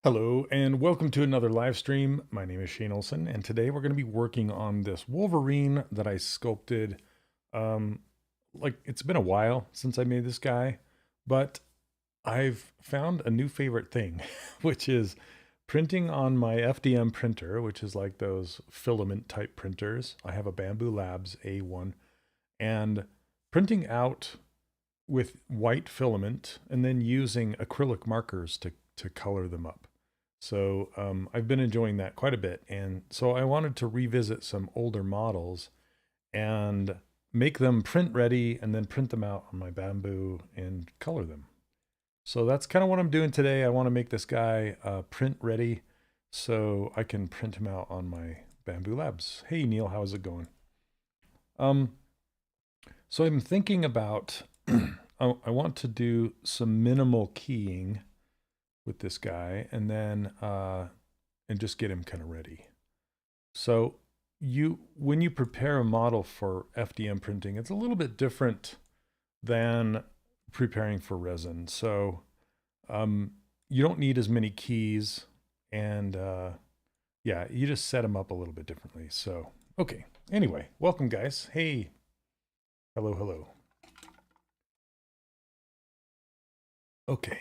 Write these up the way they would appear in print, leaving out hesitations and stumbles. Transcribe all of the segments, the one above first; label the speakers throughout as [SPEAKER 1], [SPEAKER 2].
[SPEAKER 1] Hello and welcome to another live stream. My name is Shane Olson and today we're going to be working on this Wolverine that I sculpted. Like it's been a while since I made this guy, but I've found a new favorite thing, which is printing on my FDM printer, which is like those filament type printers. I have a Bamboo Labs A1 and printing out with white filament and then using acrylic markers to color them up. So I've been enjoying that quite a bit. And so I wanted to revisit some older models and make them print ready and then print them out on my Bamboo and color them. So that's kind of what I'm doing today. I want to make this guy print ready so I can print him out on my Bamboo Labs. Hey Neil, how's it going? So I'm thinking about, I want to do some minimal keying with this guy and then and just get him kind of ready. So when you prepare a model for FDM printing, it's a little bit different than preparing for resin. So you don't need as many keys and yeah, you just set them up a little bit differently. So okay, anyway, welcome guys. Hey, hello. Okay.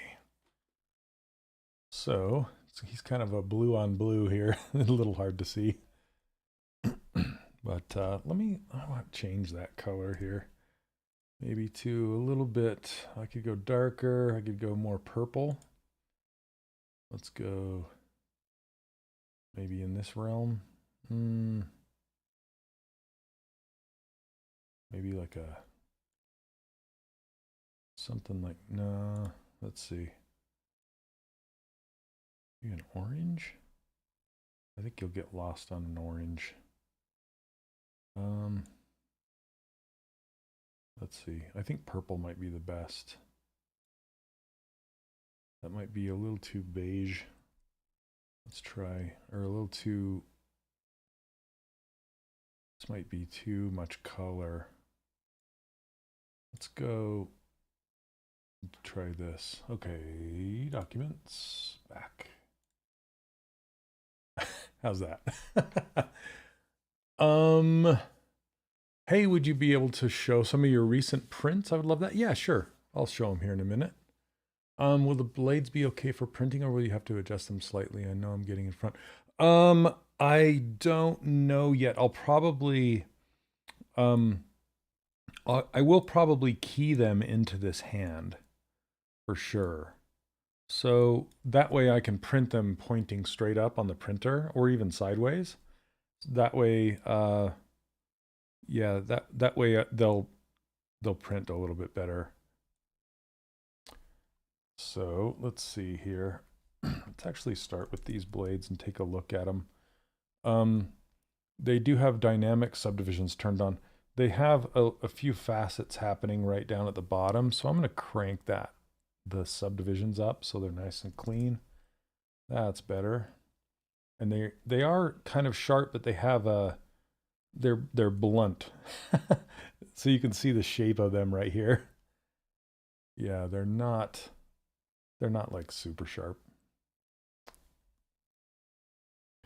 [SPEAKER 1] So he's kind of a blue on blue here, a little hard to see. But I want to change that color here. Maybe to a little bit, I could go darker, I could go more purple. Let's go maybe in this realm. Maybe like something like, no, let's see. Maybe an orange? I think you'll get lost on an orange. Let's see. I think purple might be the best. That might be a little too beige. Let's try, or a little too, this might be too much color. Let's go try this. Okay, documents, back. How's that? Hey, would you be able to show some of your recent prints? I would love that. Yeah, sure. I'll show them here in a minute. Will the blades be okay for printing or will you have to adjust them slightly? I know I'm getting in front. I don't know yet. I'll probably, I will probably key them into this hand for sure. So that way I can print them pointing straight up on the printer or even sideways. That way, yeah, that way they'll print a little bit better. So let's see here. Let's actually start with these blades and take a look at them. They do have dynamic subdivisions turned on. They have a few facets happening right down at the bottom. So I'm going to crank the subdivisions up so they're nice and clean. That's better. And they are kind of sharp, but they have they're blunt. So you can see the shape of them right here. Yeah, they're not like super sharp.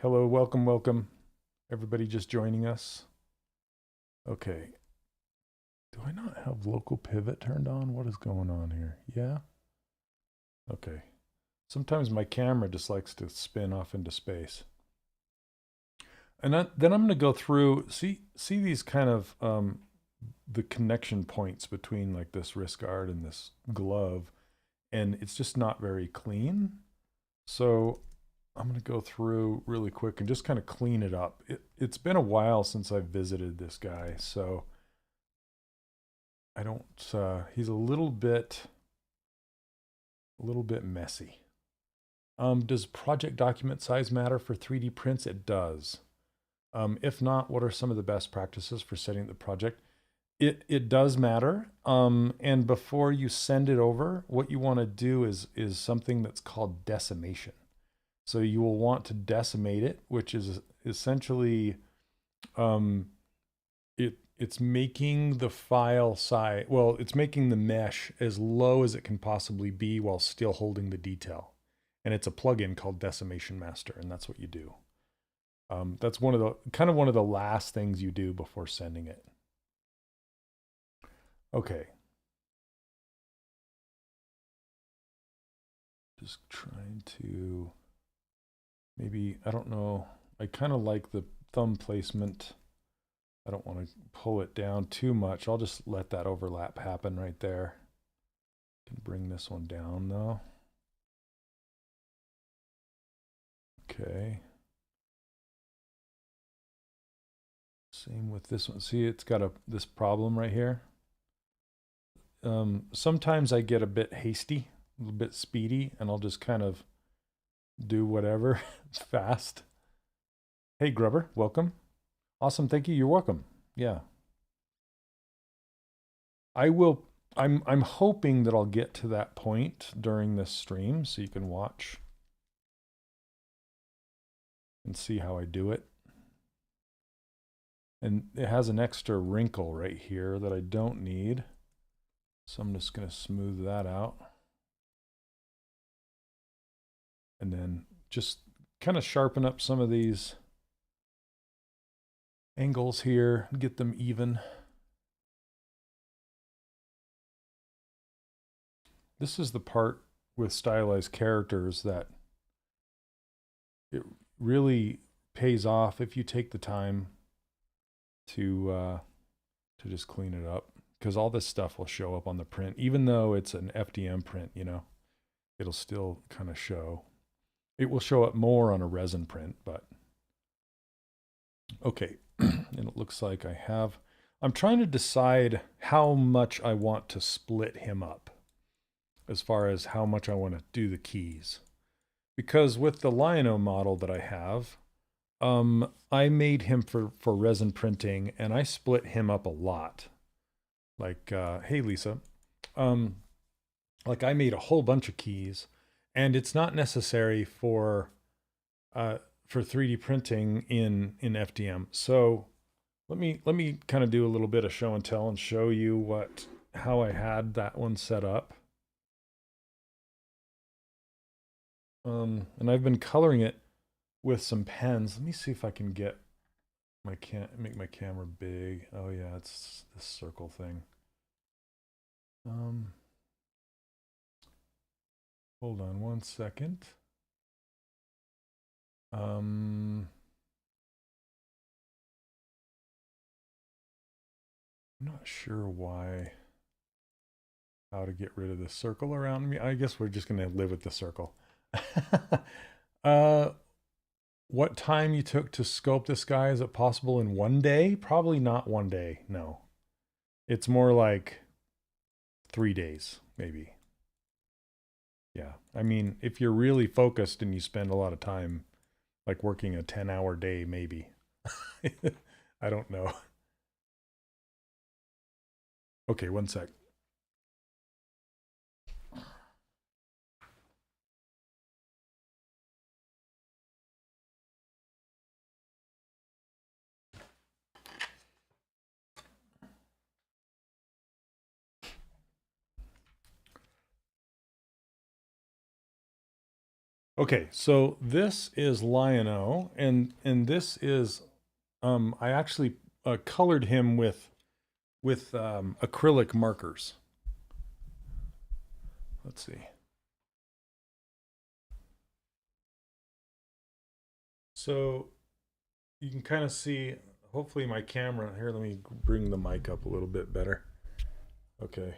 [SPEAKER 1] Hello, welcome. Everybody just joining us. Okay. Do I not have local pivot turned on? What is going on here? Yeah? Okay. Sometimes my camera just likes to spin off into space. And then I'm going to go through, see these kind of, the connection points between like this wrist guard and this glove, and it's just not very clean. So I'm going to go through really quick and just kind of clean it up. It's been a while since I've visited this guy, so I don't, he's a little bit messy. Does project document size matter for 3D prints? It does. If not, what are some of the best practices for setting the project? It does matter. And before you send it over, what you want to do is something that's called decimation. So you will want to decimate it, which is essentially, it's making the file size, well, it's making the mesh as low as it can possibly be while still holding the detail. and it's a plugin called Decimation Master, and that's what you do. That's one of the last things you do before sending it. Okay. Just trying to, maybe, I don't know, I kind of like the thumb placement. I don't want to pull it down too much. I'll just let that overlap happen right there. Can bring this one down though. Okay. Same with this one. See, it's got this problem right here. Sometimes I get a bit hasty, a little bit speedy, and I'll just kind of do whatever fast. Hey, Grubber, welcome. Awesome, thank you. You're welcome. Yeah. I'm hoping that I'll get to that point during this stream so you can watch and see how I do it. And it has an extra wrinkle right here that I don't need. So I'm just going to smooth that out. And then just kind of sharpen up some of these angles here, get them even. This is the part with stylized characters that it really pays off if you take the time to just clean it up, because all this stuff will show up on the print, even though it's an FDM print, you know, it'll still kind of show. It will show up more on a resin print, but okay. And it looks like I'm trying to decide how much I want to split him up as far as how much I want to do the keys. Because with the Lion-O model that I have, I made him for resin printing, and I split him up a lot. Like, hey Lisa, like I made a whole bunch of keys, and it's not necessary for 3D printing in FDM. So let me kind of do a little bit of show and tell and show you how I had that one set up. And I've been coloring it with some pens. Let me see if I can get make my camera big. Oh yeah, it's this circle thing. Hold on one second. I'm not sure how to get rid of the circle around me. I guess we're just gonna live with the circle. What time you took to sculpt this guy? Is it possible in one day? Probably not one day, no. It's more like 3 days, maybe. Yeah, I mean, if you're really focused and you spend a lot of time, like working a 10-hour day, maybe. I don't know. Okay, one sec. Okay, so this is Lion-O, and this is I actually colored him with acrylic markers. Let's see. So you can kind of see, hopefully my camera here, let me bring the mic up a little bit better. Okay.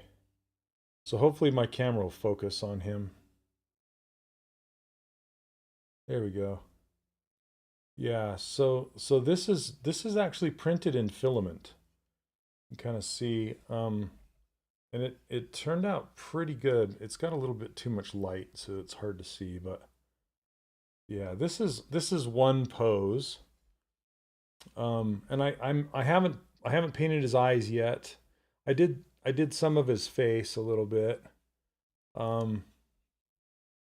[SPEAKER 1] So hopefully my camera will focus on him. There we go. Yeah, so this is actually printed in filament. You can kind of see, and it turned out pretty good. It's got a little bit too much light, so it's hard to see, but yeah, this is one pose. And I haven't painted his eyes yet. I did some of his face a little bit.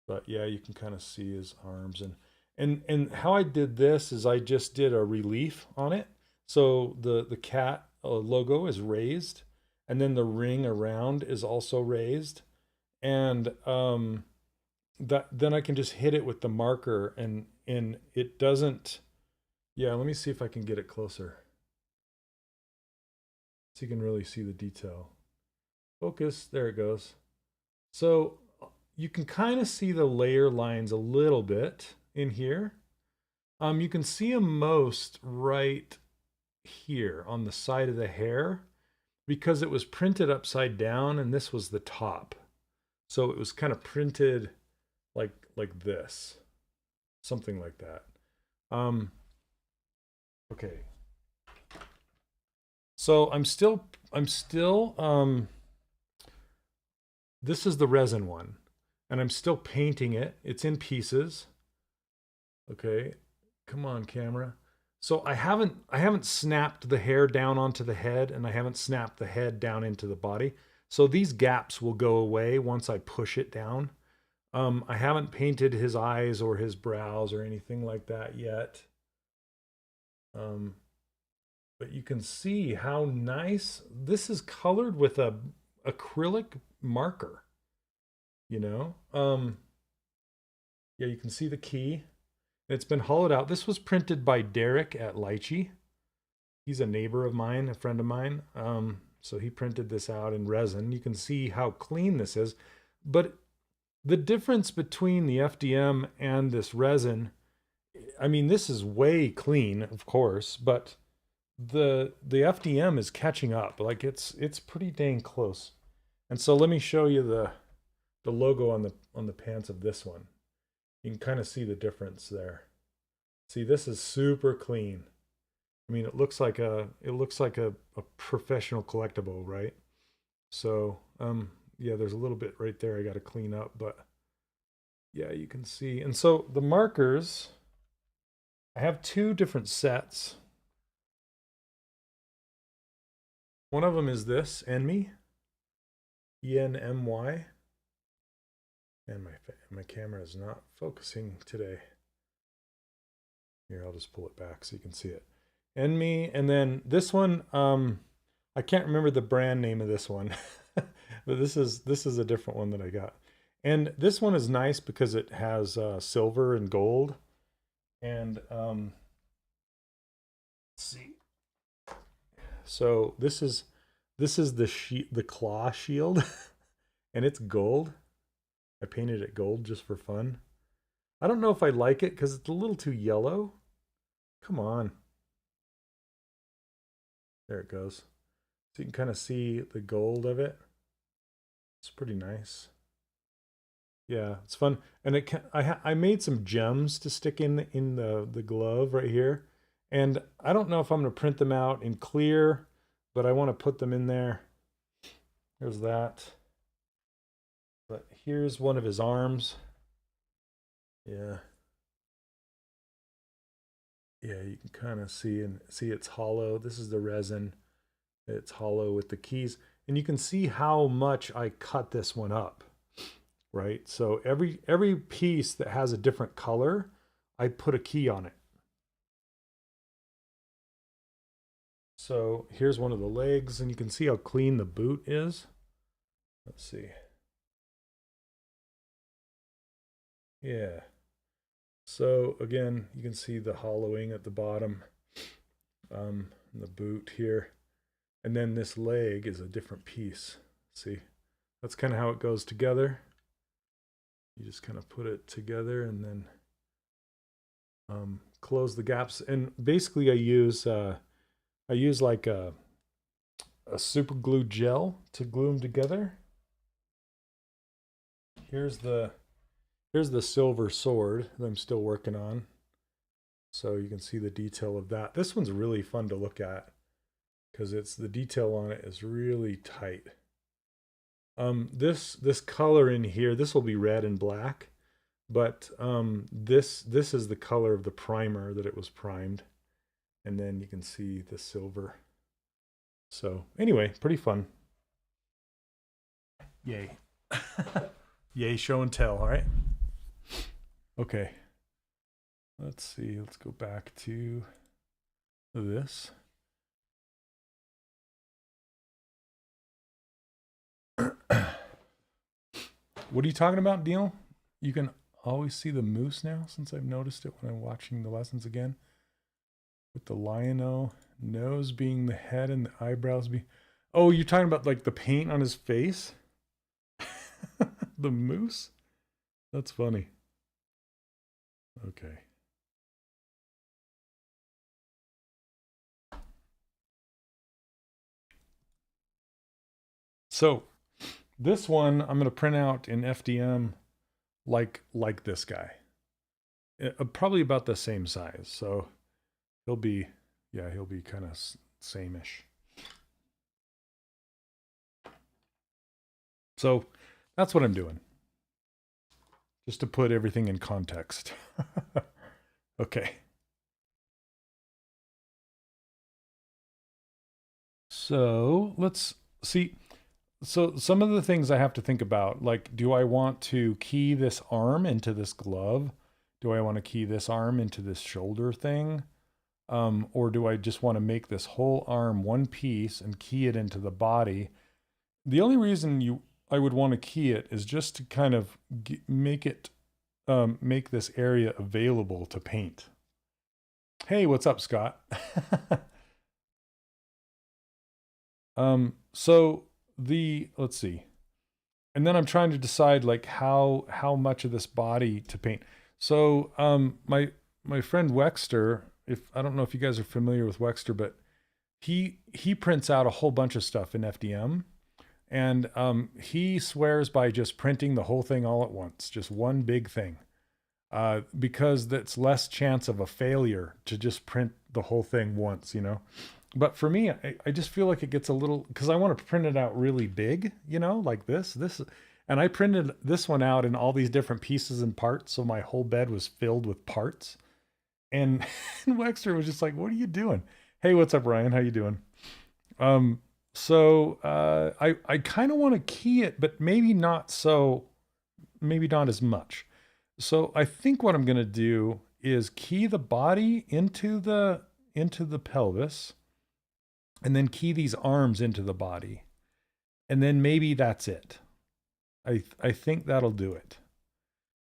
[SPEAKER 1] But yeah, you can kind of see his arms, and how I did this is I just did a relief on it. So the cat logo is raised, and then the ring around is also raised, and then I can just hit it with the marker and it doesn't. Yeah, let me see if I can get it closer so you can really see the detail. Focus, there it goes. So you can kind of see the layer lines a little bit in here. You can see them most right here on the side of the hair because it was printed upside down and this was the top. So it was kind of printed like this, something like that. Okay. So I'm still this is the resin one, and I'm still painting it. It's in pieces. Okay, come on, camera. So I haven't snapped the hair down onto the head, and I haven't snapped the head down into the body. So these gaps will go away once I push it down. I haven't painted his eyes or his brows or anything like that yet. But you can see how nice this is colored with a acrylic marker, you know. Yeah, you can see the key. It's been hollowed out. This was printed by Derek at Lychee. He's a neighbor of mine, a friend of mine. So he printed this out in resin. You can see how clean this is. But the difference between the FDM and this resin, I mean, this is way clean, of course, but the FDM is catching up. Like it's pretty dang close. And so let me show you the logo on the pants of this one. You can kind of see the difference there. See, this is super clean. I mean, it looks like a professional collectible, right? So, yeah, there's a little bit right there I got to clean up, but yeah, you can see. And so the markers, I have two different sets. One of them is this, Enmy, E-N-M-Y. And my camera is not focusing today. Here, I'll just pull it back so you can see it. Enemy, and then this one, I can't remember the brand name of this one, but this is a different one that I got. And this one is nice because it has silver and gold. And let's see. So this is the claw shield, and it's gold. I painted it gold just for fun. I don't know if I like it because it's a little too yellow. Come on. There it goes. So you can kind of see the gold of it. It's pretty nice. Yeah, it's fun. And I made some gems to stick in the glove right here. And I don't know if I'm going to print them out in clear, but I want to put them in there. There's that. But here's one of his arms. Yeah. Yeah, you can kind of see it's hollow. This is the resin. It's hollow with the keys. And you can see how much I cut this one up, right? So every piece that has a different color, I put a key on it. So here's one of the legs, and you can see how clean the boot is. Let's see. Yeah. So again, you can see the hollowing at the bottom, the boot here. And then this leg is a different piece. See, that's kind of how it goes together. You just kind of put it together and then close the gaps. And basically I use like a super glue gel to glue them together. Here's the silver sword that I'm still working on. So you can see the detail of that. This one's really fun to look at because the detail on it is really tight. This color in here, this will be red and black, but this is the color of the primer that it was primed. And then you can see the silver. So anyway, pretty fun. Yay. Yay, show and tell, all right? Okay. Let's see, let's go back to this. What are you talking about, Neil? you can always see the moose now, since I've noticed it when I'm watching the lessons again. With the lion-o, nose being the head and the eyebrows be. Oh, you're talking about like the paint on his face? The moose? That's funny. Okay. So this one I'm going to print out in FDM like this guy. Probably about the same size. So he'll be, yeah, he'll be kind of same-ish. So that's what I'm doing. Just to put everything in context. Okay. So let's see. So some of the things I have to think about, like, do I want to key this arm into this glove? Do I want to key this arm into this shoulder thing? Or do I just want to make this whole arm one piece and key it into the body? The only reason I would want to key it is just to kind of make it, make this area available to paint. Hey, what's up, Scott? So let's see. And then I'm trying to decide like how much of this body to paint. So, my friend Wexter, I don't know if you guys are familiar with Wexter, but he prints out a whole bunch of stuff in FDM, and he swears by just printing the whole thing all at once, just one big thing, because that's less chance of a failure to just print the whole thing once, you know. But for me, I just feel like it gets a little, because I want to print it out really big, you know, like this, and I printed this one out in all these different pieces and parts, so my whole bed was filled with parts. And, and Wexter was just like, "What are you doing?" Hey, what's up, Ryan? How you doing? So I kind of want to key it, but maybe not maybe not as much. So I think what I'm going to do is key the body into the pelvis, and then key these arms into the body. And then maybe that's it. I think that'll do it.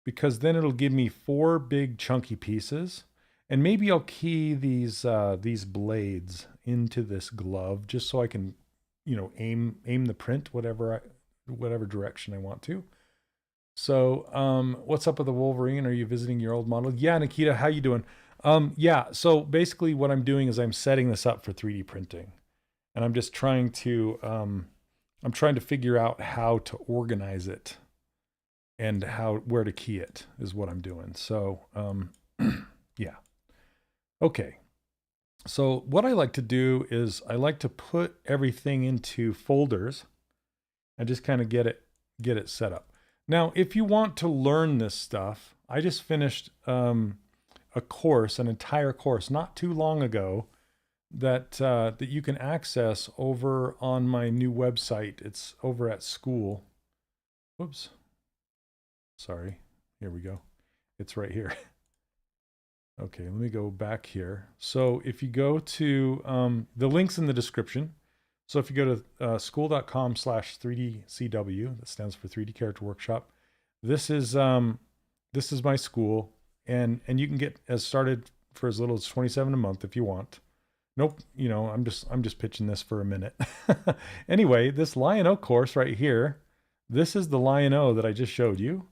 [SPEAKER 1] Because then it'll give me 4 big chunky pieces. And maybe I'll key these blades into this glove just so I can, you know, aim the print whatever direction I want to. So, what's up with the Wolverine? Are you visiting your old model? Yeah, Nikita, how you doing? Yeah, so basically what I'm doing is I'm setting this up for 3D printing. And I'm just trying to figure out how to organize it and where to key it is what I'm doing. So, yeah. Okay. So what I like to do is I like to put everything into folders and just kind of get it set up. Now, if you want to learn this stuff, I just finished a course, an entire course not too long ago, that you can access over on my new website. It's over at school. Whoops. Sorry. Here we go. It's right here. Okay, let me go back here. So if you go to the links in the description. So if you go to school.com/3DCW, that stands for 3D Character Workshop. This is my school, and you can get started for as little as $27 a month if you want. Nope, you know, I'm just pitching this for a minute. Anyway, this Lion-O course right here, this is the Lion-O that I just showed you.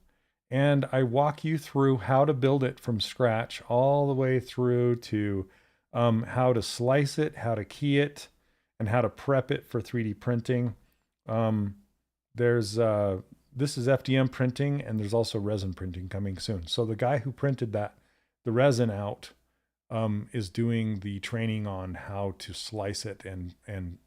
[SPEAKER 1] And I walk you through how to build it from scratch all the way through to how to slice it, how to key it, and how to prep it for 3D printing. This is FDM printing, and there's also resin printing coming soon. So the guy who printed the resin out, is doing the training on how to slice it and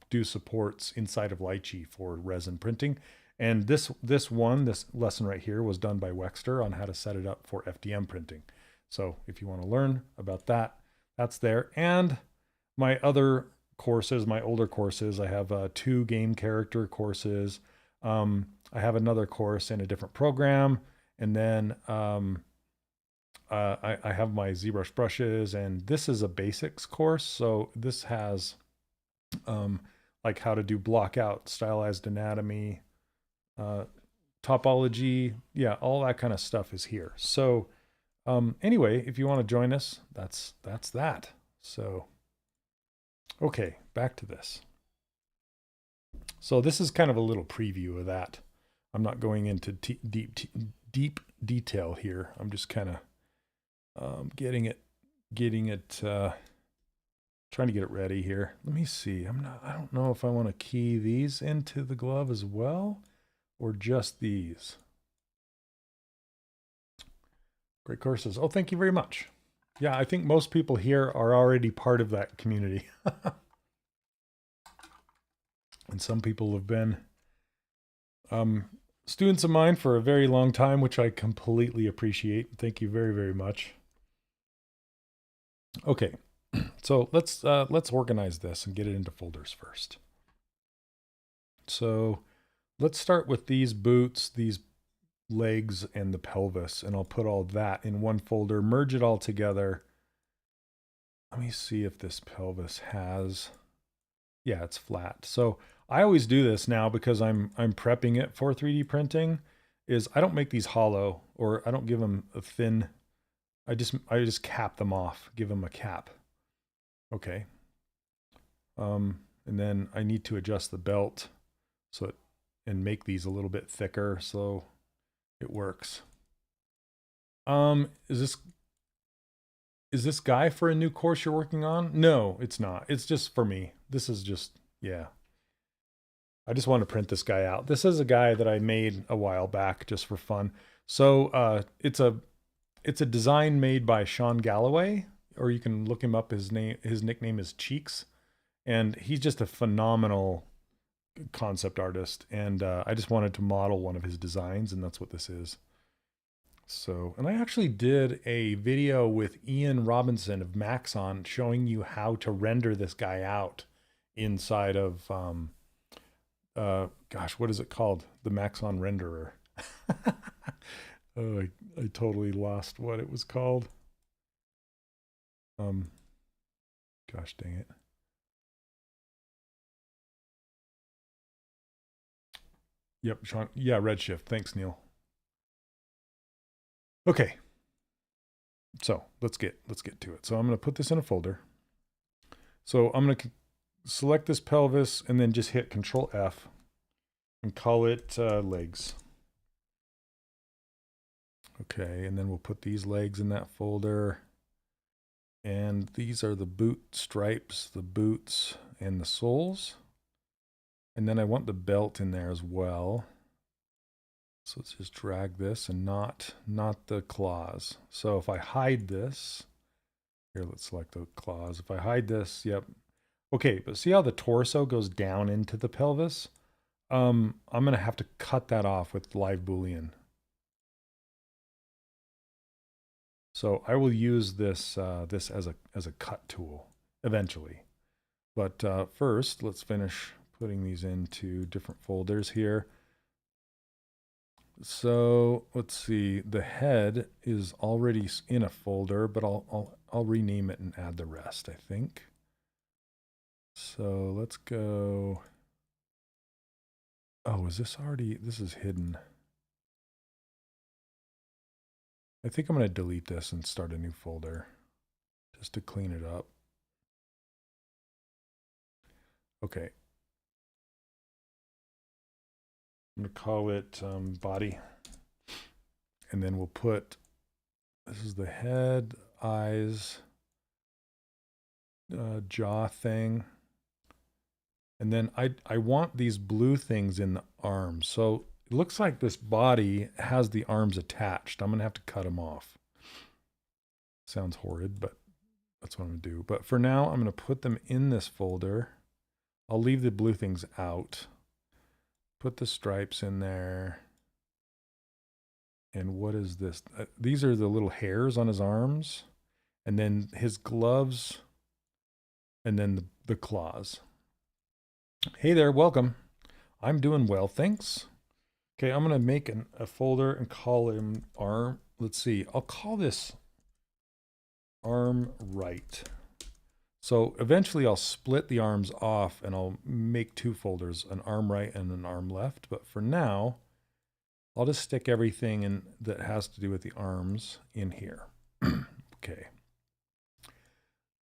[SPEAKER 1] do supports inside of Lychee for resin printing. And this lesson right here was done by Wexter on how to set it up for FDM printing. So if you want to learn about that, that's there. And my other courses, my older courses, I have 2 game character courses. I have another course in a different program. And then I have my ZBrush brushes, and this is a basics course. So this has like how to do blockout, stylized anatomy, topology, yeah, all that kind of stuff is here. So anyway, if you want to join us, that's that. So, okay, back to this. So this is kind of a little preview of that. I'm not going into deep detail here. I'm just kind of getting it, trying to get it ready here. Let me see. I don't know if I want to key these into the glove as well, or just these. Great courses. Oh, thank you very much. Yeah, I think most people here are already part of that community. And some people have been students of mine for a very long time, which I completely appreciate. Thank you very, very much. Okay, so let's organize this and get it into folders first. So let's start with these boots, these legs, and the pelvis, and I'll put all that in one folder, merge it all together. Let me see if this pelvis has, yeah, it's flat. So I always do this now because I'm prepping it for 3D printing, is I don't make these hollow, or I don't give them a thin, I just cap them off, give them a cap. Okay. And then I need to adjust the belt and make these a little bit thicker so it works. Is this guy for a new course you're working on? No, it's not. It's just for me. This is just, yeah. I just want to print this guy out. This is a guy that I made a while back just for fun. So it's a design made by Sean Galloway, or you can look him up. His nickname is Cheeks, and he's just a phenomenal concept artist. And I just wanted to model one of his designs, and that's what this is. So, and I actually did a video with Ian Robinson of Maxon showing you how to render this guy out inside of, gosh, what is it called? The Maxon renderer. Oh, I totally lost what it was called. Gosh dang it. Yep, Sean. Yeah, Redshift. Thanks, Neil. Okay. So let's get to it. So I'm going to put this in a folder. So I'm going to select this pelvis and then just hit Control F and call it legs. Okay, and then we'll put these legs in that folder. And these are the boot stripes, the boots, and the soles. And then I want the belt in there as well. So let's just drag this and not the claws. So if I hide this, here, let's select the claws. If I hide this, yep. Okay, but see how the torso goes down into the pelvis? I'm going to have to cut that off with live Boolean. So I will use this this as a cut tool eventually. But first, let's finish putting these into different folders here. So let's see, the head is already in a folder, but I'll rename it and add the rest, I think. So let's go. Oh, is this already, this is hidden. I think I'm going to delete this and start a new folder just to clean it up. Okay. I'm going to call it body. And then we'll put, this is the head, eyes, jaw thing. And then I want these blue things in the arms. So it looks like this body has the arms attached. I'm going to have to cut them off. Sounds horrid, but that's what I'm going to do. But for now, I'm going to put them in this folder. I'll leave the blue things out. Put the stripes in there. And what is this? These are the little hairs on his arms. And then his gloves. And then the claws. Hey there, welcome. I'm doing well, thanks. Okay, I'm going to make a folder and call him arm. Let's see, I'll call this arm right. So eventually I'll split the arms off and I'll make two folders, an arm right and an arm left. But for now, I'll just stick everything in that has to do with the arms in here. Okay.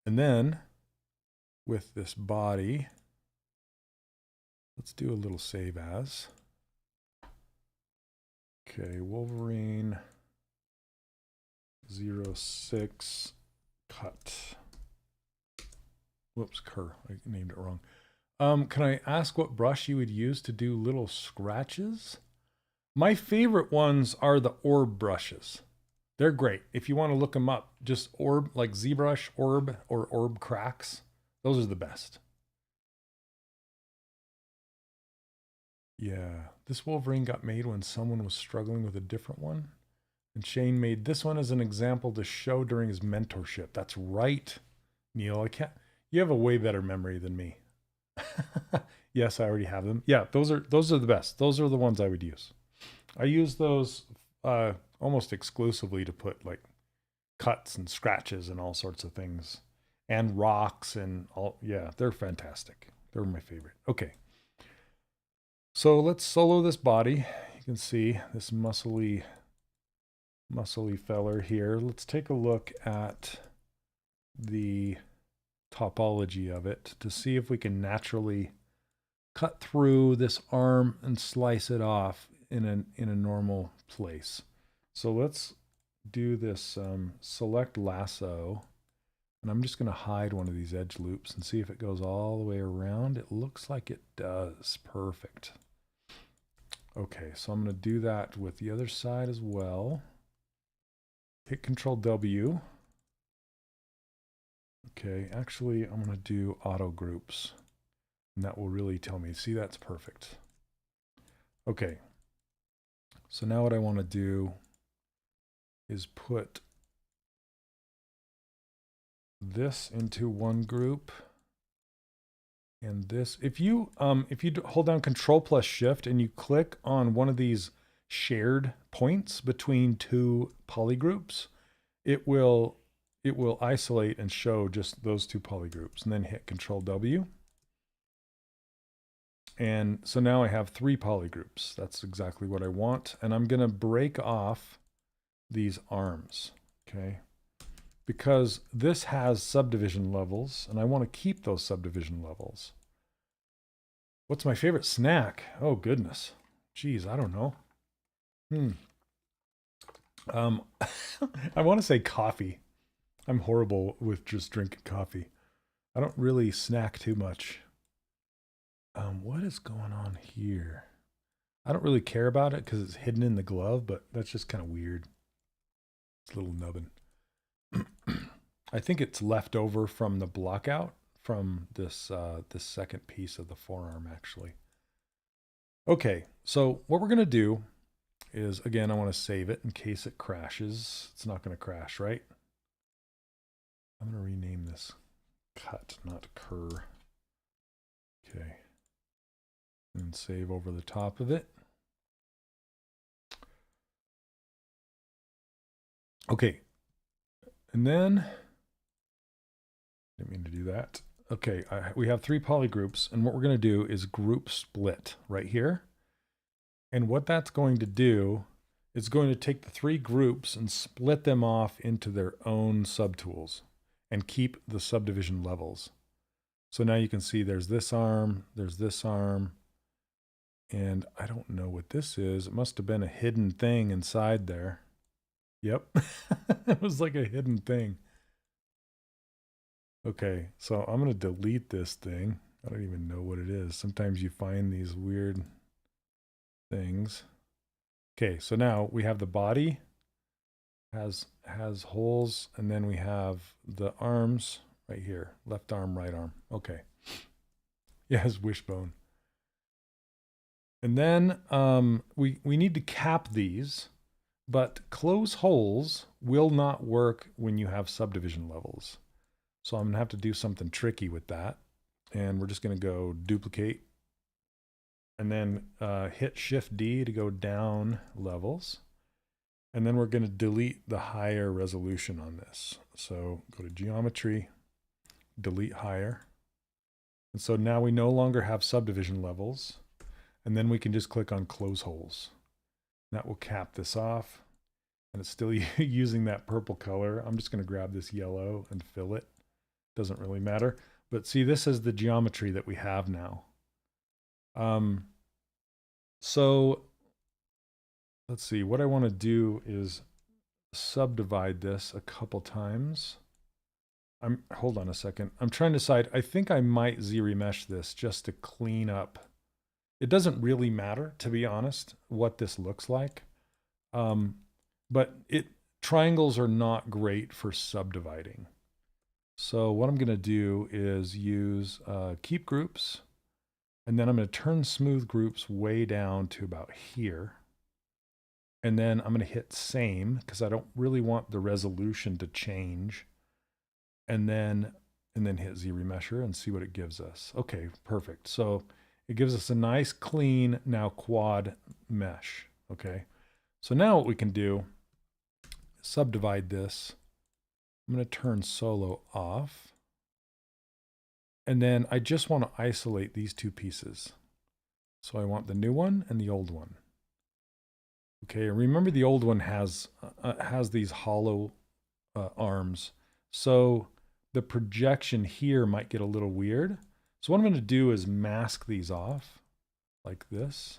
[SPEAKER 1] And then with this body, let's do a little save as. Okay, Wolverine 06 cut. Whoops, cur. I named it wrong. Can I ask what brush you would use to do little scratches? My favorite ones are the orb brushes. They're great. If you want to look them up, just orb, like ZBrush orb or orb cracks. Those are the best. Yeah, this Wolverine got made when someone was struggling with a different one. And Shane made this one as an example to show during his mentorship. That's right, Neil. You have a way better memory than me. Yes, I already have them. Yeah, those are the best. Those are the ones I would use. I use those almost exclusively to put like cuts and scratches and all sorts of things, and rocks and all. Yeah, they're fantastic. They're my favorite. Okay. So let's solo this body. You can see this muscly feller here. Let's take a look at the topology of it to see if we can naturally cut through this arm and slice it off in a normal place. So let's do this select lasso, and I'm just going to hide one of these edge loops and see if it goes all the way around. It looks like it does. Perfect. Okay, so I'm going to do that with the other side as well. Hit Control W. Okay, actually I'm going to do auto groups, and that will really tell me. See, that's perfect. Okay, so now what I want to do is put this into one group, and this. If you hold down Control plus Shift and you click on one of these shared points between two polygroups, it will isolate and show just those two polygroups, and then hit Control W. And so now I have 3 polygroups. That's exactly what I want. And I'm going to break off these arms, okay? Because this has subdivision levels, and I want to keep those subdivision levels. What's my favorite snack? Oh, goodness. Geez, I don't know. I want to say coffee. I'm horrible with just drinking coffee. I don't really snack too much. What is going on here? I don't really care about it because it's hidden in the glove, but that's just kind of weird. It's a little nubbin. I think it's left over from the blockout from this this second piece of the forearm, actually. Okay, so what we're going to do is, again, I want to save it in case it crashes. It's not going to crash, right? I'm going to rename this cut, not cur. Okay. And save over the top of it. Okay. And then, didn't mean to do that. Okay, we have 3 polygroups, and what we're going to do is group split right here. And what that's going to do is going to take the 3 groups and split them off into their own subtools and keep the subdivision levels. So now you can see there's this arm, and I don't know what this is. It must have been a hidden thing inside there. Yep, it was like a hidden thing. Okay, so I'm going to delete this thing. I don't even know what it is. Sometimes you find these weird things. Okay, so now we have the body has holes, and then we have the arms right here. Left arm, right arm. Okay. Yeah, his wishbone. And then we need to cap these, but close holes will not work when you have subdivision levels. So I'm going to have to do something tricky with that. And we're just going to go duplicate and then hit Shift D to go down levels. And then we're going to delete the higher resolution on this. So go to Geometry, delete higher. And so now we no longer have subdivision levels. And then we can just click on close holes. That will cap this off. And it's still using that purple color. I'm just going to grab this yellow and fill it. Doesn't really matter. But see, this is the geometry that we have now. So let's see. What I want to do is subdivide this a couple times. Hold on a second. I'm trying to decide. I think I might Z-remesh this just to clean up. It doesn't really matter, to be honest, what this looks like. But triangles are not great for subdividing. So what I'm going to do is use keep groups, and then I'm going to turn smooth groups way down to about here. And then I'm going to hit same because I don't really want the resolution to change. And then hit Z-remesher and see what it gives us. Okay, perfect. So it gives us a nice clean now quad mesh. Okay, so now what we can do, subdivide this. I'm going to turn solo off. And then I just want to isolate these two pieces. So I want the new one and the old one. Okay, remember the old one has these hollow arms. So the projection here might get a little weird. So what I'm going to do is mask these off like this.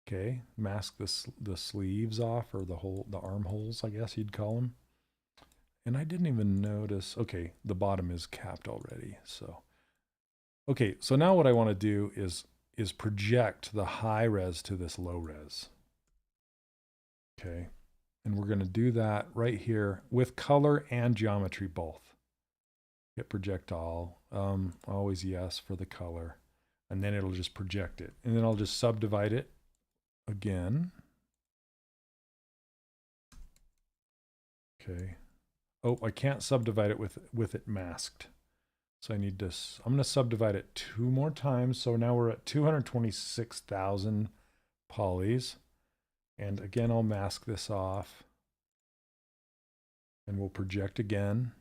[SPEAKER 1] Okay, mask the sleeves off, or the armholes, I guess you'd call them. And I didn't even notice. Okay, the bottom is capped already. So, okay, so now what I want to do is project the high res to this low res. Okay, and we're going to do that right here with color and geometry both. Hit project all. Always yes for the color, and then it'll just project it, and then I'll just subdivide it again. Okay. Oh, I can't subdivide it with it masked. So I need to, I'm going to subdivide it 2 more times. So now we're at 226,000 polys. And again, I'll mask this off. And we'll project again.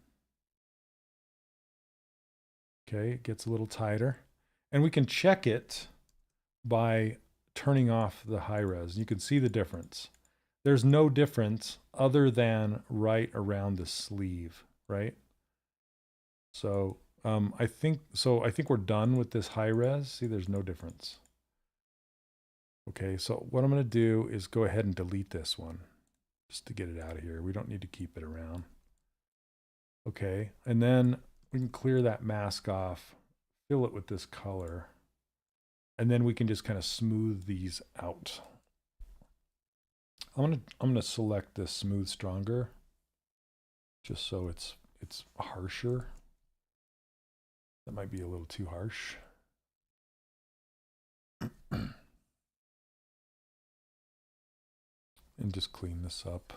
[SPEAKER 1] Okay, it gets a little tighter. And we can check it by turning off the high res. You can see the difference. There's no difference other than right around the sleeve, right? So I think we're done with this high res. See, there's no difference. Okay, so what I'm going to do is go ahead and delete this one just to get it out of here. We don't need to keep it around. Okay, and then we can clear that mask off, fill it with this color, and then we can just kind of smooth these out. I'm gonna select this smooth stronger, just so it's harsher. That might be a little too harsh. And just clean this up.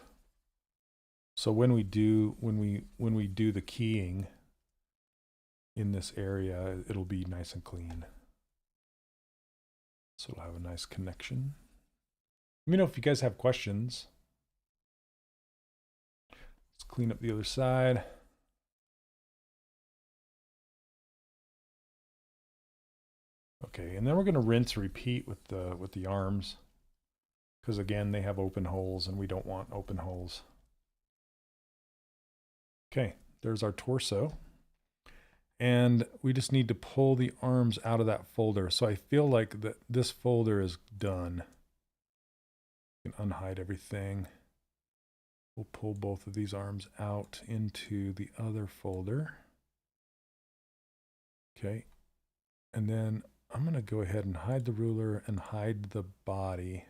[SPEAKER 1] So when we do the keying in this area, it'll be nice and clean. So it'll have a nice connection. Let me know if you guys have questions. Let's clean up the other side. Okay, and then we're going to rinse repeat with the arms, because again they have open holes and we don't want open holes. Okay, there's our torso. And we just need to pull the arms out of that folder. So I feel like this folder is done. You can unhide everything. We'll pull both of these arms out into the other folder. Okay, and then I'm going to go ahead and hide the ruler and hide the body.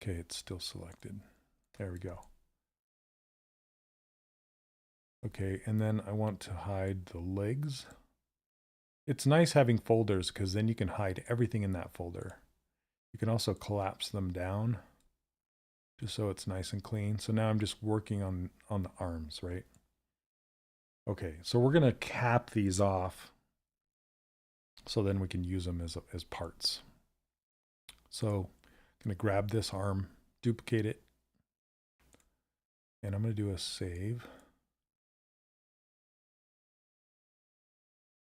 [SPEAKER 1] Okay, it's still selected. There we go. Okay, and then I want to hide the legs. It's nice having folders because then you can hide everything in that folder. You can also collapse them down just so it's nice and clean. So now I'm just working on the arms, right? Okay, so we're going to cap these off so then we can use them as parts. So I'm going to grab this arm, duplicate it, and I'm going to do a save.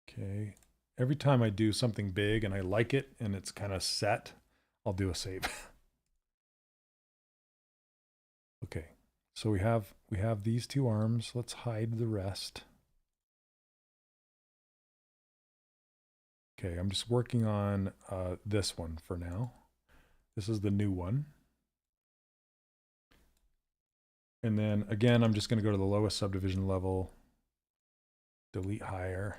[SPEAKER 1] Okay, every time I do something big and I like it and it's kind of set, I'll do a save. Okay, so we have these two arms. Let's hide the rest. Okay, I'm just working on this one for now. This is the new one. And then again, I'm just going to go to the lowest subdivision level, delete higher,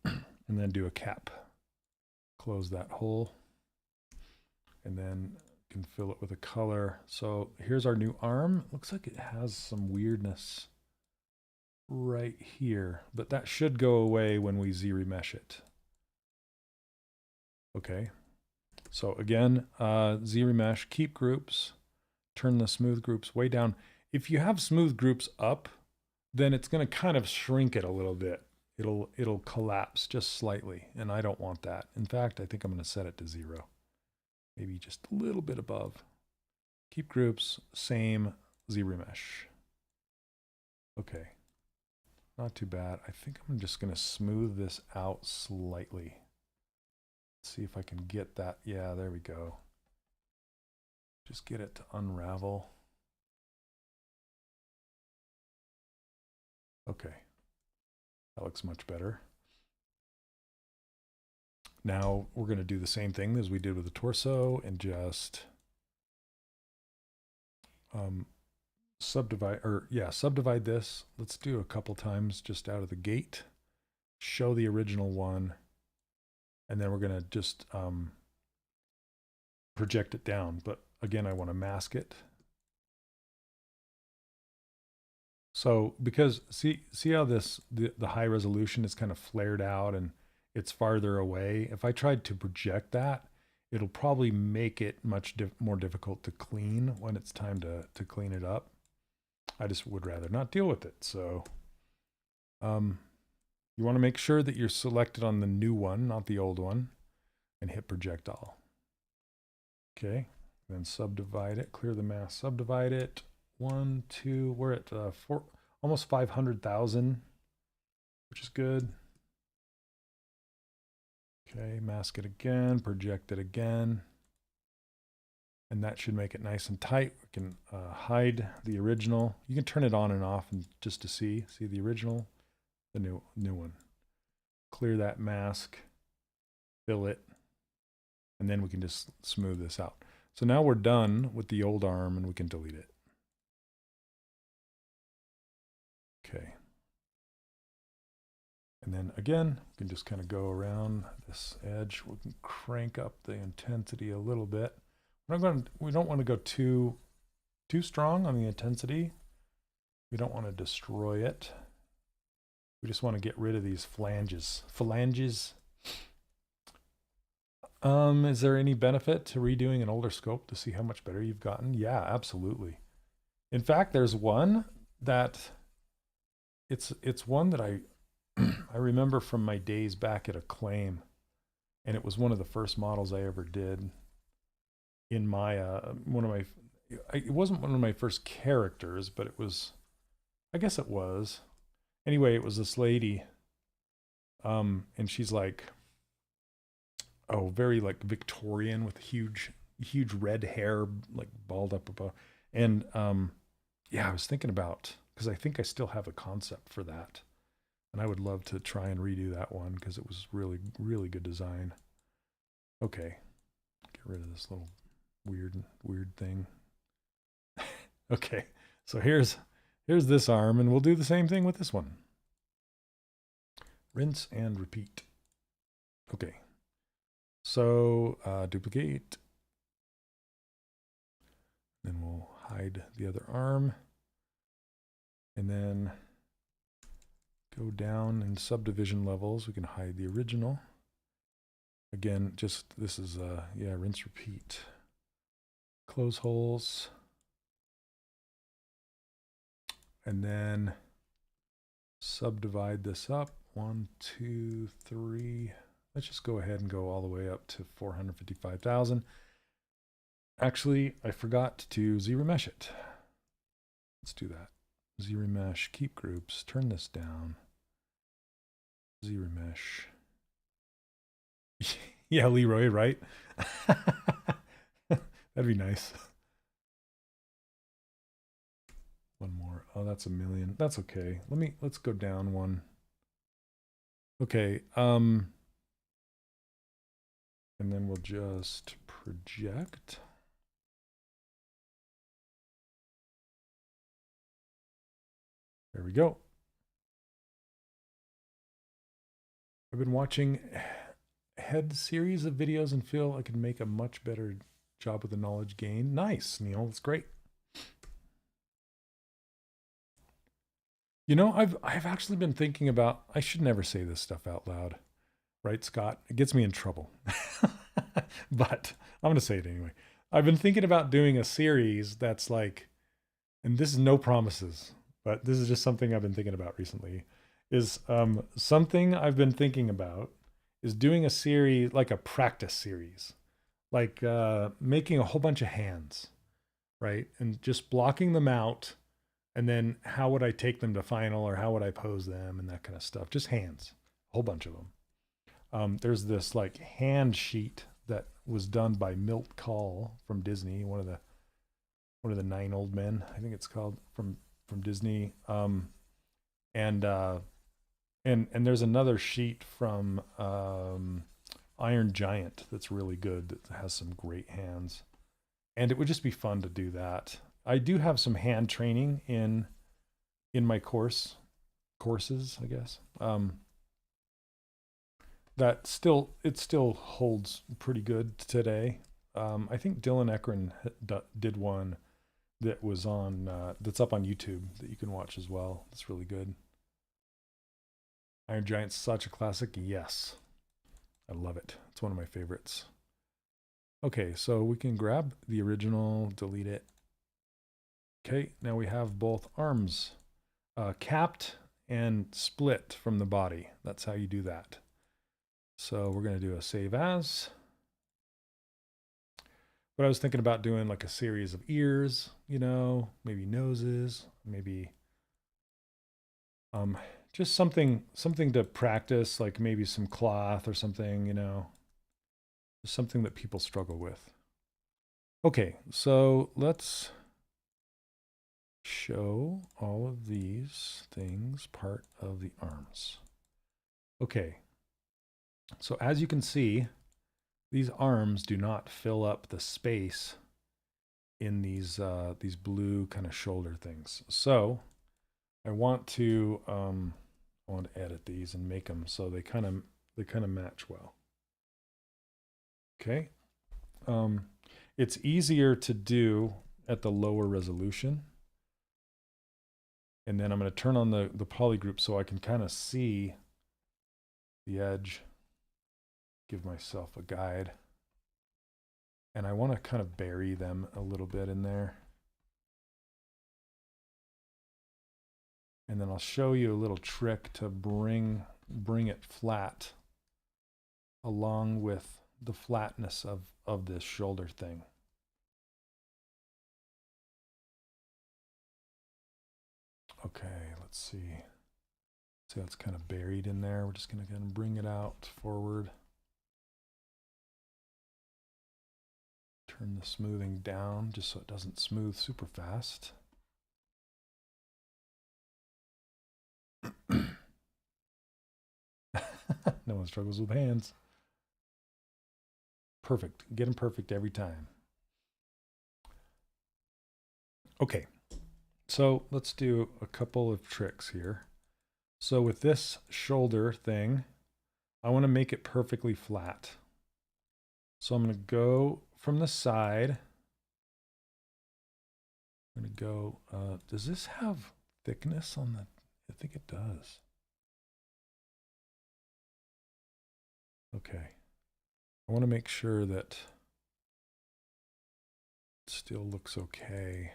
[SPEAKER 1] and then do a cap. Close that hole, and then can fill it with a color. So here's our new arm. Looks like it has some weirdness right here, but that should go away when we Z-remesh it. Okay, so again, Z-remesh, keep groups, turn the smooth groups way down. If you have smooth groups up, then it's going to kind of shrink it a little bit. It'll collapse just slightly, and I don't want that. In fact, I think I'm going to set it to 0. Maybe just a little bit above. Keep groups, same, Z-remesh. Okay, not too bad. I think I'm just going to smooth this out slightly. Let's see if I can get that. Yeah, there we go. Just get it to unravel. Okay, that looks much better. Now we're going to do the same thing as we did with the torso and just subdivide this. Let's do a couple times just out of the gate. Show the original one, and then we're going to just project it down. But again, I want to mask it. So because see how this the high resolution is kind of flared out and it's farther away. If I tried to project that, it'll probably make it much more difficult to clean when it's time to clean it up. I just would rather not deal with it. So you want to make sure that you're selected on the new one, not the old one, and hit project all. Okay, then subdivide it, clear the mask, subdivide it. 1, 2, we're at almost 500,000, which is good. Okay, mask it again, project it again. And that should make it nice and tight. We can hide the original. You can turn it on and off and just to see the original, the new one. Clear that mask, fill it, and then we can just smooth this out. So now we're done with the old arm and we can delete it. Okay. And then again, we can just kind of go around this edge. We can crank up the intensity a little bit. We don't want to go too strong on the intensity. We don't want to destroy it. We just want to get rid of these phalanges. Is there any benefit to redoing an older scope to see how much better you've gotten? Yeah, absolutely. In fact, there's one that it's one that I remember from my days back at Acclaim, and it was one of the first models I ever did in my it wasn't one of my first characters, but it was, I guess it was. Anyway, it was this lady, and she's like, oh, very like Victorian with huge red hair, like balled up above. And yeah, I was thinking about, because I think I still have a concept for that, and I would love to try and redo that one because it was really good design. Okay, get rid of this little weird thing. Okay, so here's this arm, and we'll do the same thing with this one. Rinse and repeat. Okay, so duplicate, then we'll hide the other arm, and then go down in subdivision levels. We can hide the original. Again, just this is yeah, rinse, repeat. Close holes, and then subdivide this up. 1, 2, 3. Let's just go ahead and go all the way up to 455,000. Actually, I forgot to Z-remesh it. Let's do that. Z-remesh, keep groups, turn this down. Z-remesh. Yeah, Leroy, right? That'd be nice. One more. Oh, that's a million. That's okay. Let's go down one. Okay. And then we'll just project. There we go. I've been watching head series of videos and feel I could make a much better job with the knowledge gain. Nice, Neil. That's great. You know, I've actually been thinking about, I should never say this stuff out loud. Right, Scott? It gets me in trouble. But I'm going to say it anyway. I've been thinking about doing a series that's like, and this is no promises, but this is just something I've been thinking about recently, is something I've been thinking about is doing a series, like a practice series, like making a whole bunch of hands, right? And just blocking them out. And then how would I take them to final, or how would I pose them and that kind of stuff? Just hands, a whole bunch of them. There's this like hand sheet that was done by Milt Kahl from Disney, one of the 9 old men, I think it's called, from Disney. And there's another sheet from Iron Giant that's really good, that has some great hands. And it would just be fun to do that. I do have some hand training in my courses, I guess. That still holds pretty good today. I think Dylan Ekron did one that was on that's up on YouTube that you can watch as well. It's really good. Iron Giant's such a classic. Yes, I love it. It's one of my favorites. Okay, so we can grab the original, delete it. Okay, now we have both arms capped and split from the body. That's how you do that. So we're going to do a save as. But I was thinking about doing like a series of ears, you know, maybe noses, maybe just something to practice, like maybe some cloth or something, you know, just something that people struggle with. Okay, so let's show all of these things part of the arms. Okay, so as you can see, these arms do not fill up the space in these blue kind of shoulder things. So I want to edit these and make them so they kind of match well. Okay, it's easier to do at the lower resolution. And then I'm going to turn on the poly group so I can kind of see the edge, give myself a guide. And I want to kind of bury them a little bit in there. And then I'll show you a little trick to bring it flat along with the flatness of this shoulder thing. Okay, let's see. See how it's kind of buried in there. We're just going to kind of bring it out forward. Turn the smoothing down just so it doesn't smooth super fast. No one struggles with hands. Perfect. Get them perfect every time. Okay. So let's do a couple of tricks here. So with this shoulder thing, I want to make it perfectly flat. So I'm going to go from the side. I'm going to go, does this have thickness on the, I think it does. Okay. I want to make sure that it still looks okay.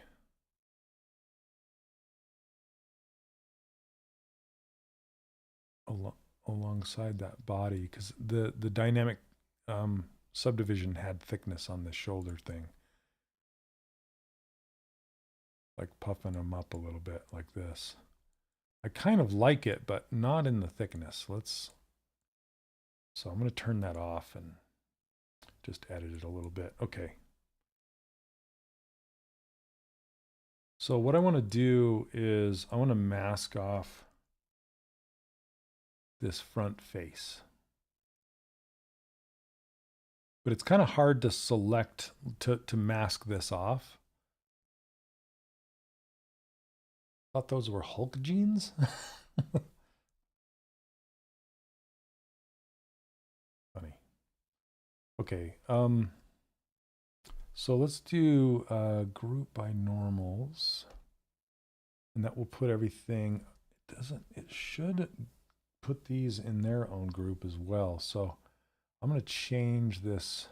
[SPEAKER 1] Alongside that body, because the dynamic subdivision had thickness on the shoulder thing, like puffing them up a little bit like this. I kind of like it, but not in the thickness. So I'm going to turn that off and just edit it a little bit. Okay. So what I want to do is I want to mask off this front face. But it's kind of hard to select, to mask this off. Thought those were Hulk jeans? Funny. Okay, so let's do group by normals. And that will put everything, it should put these in their own group as well. So I'm going to change this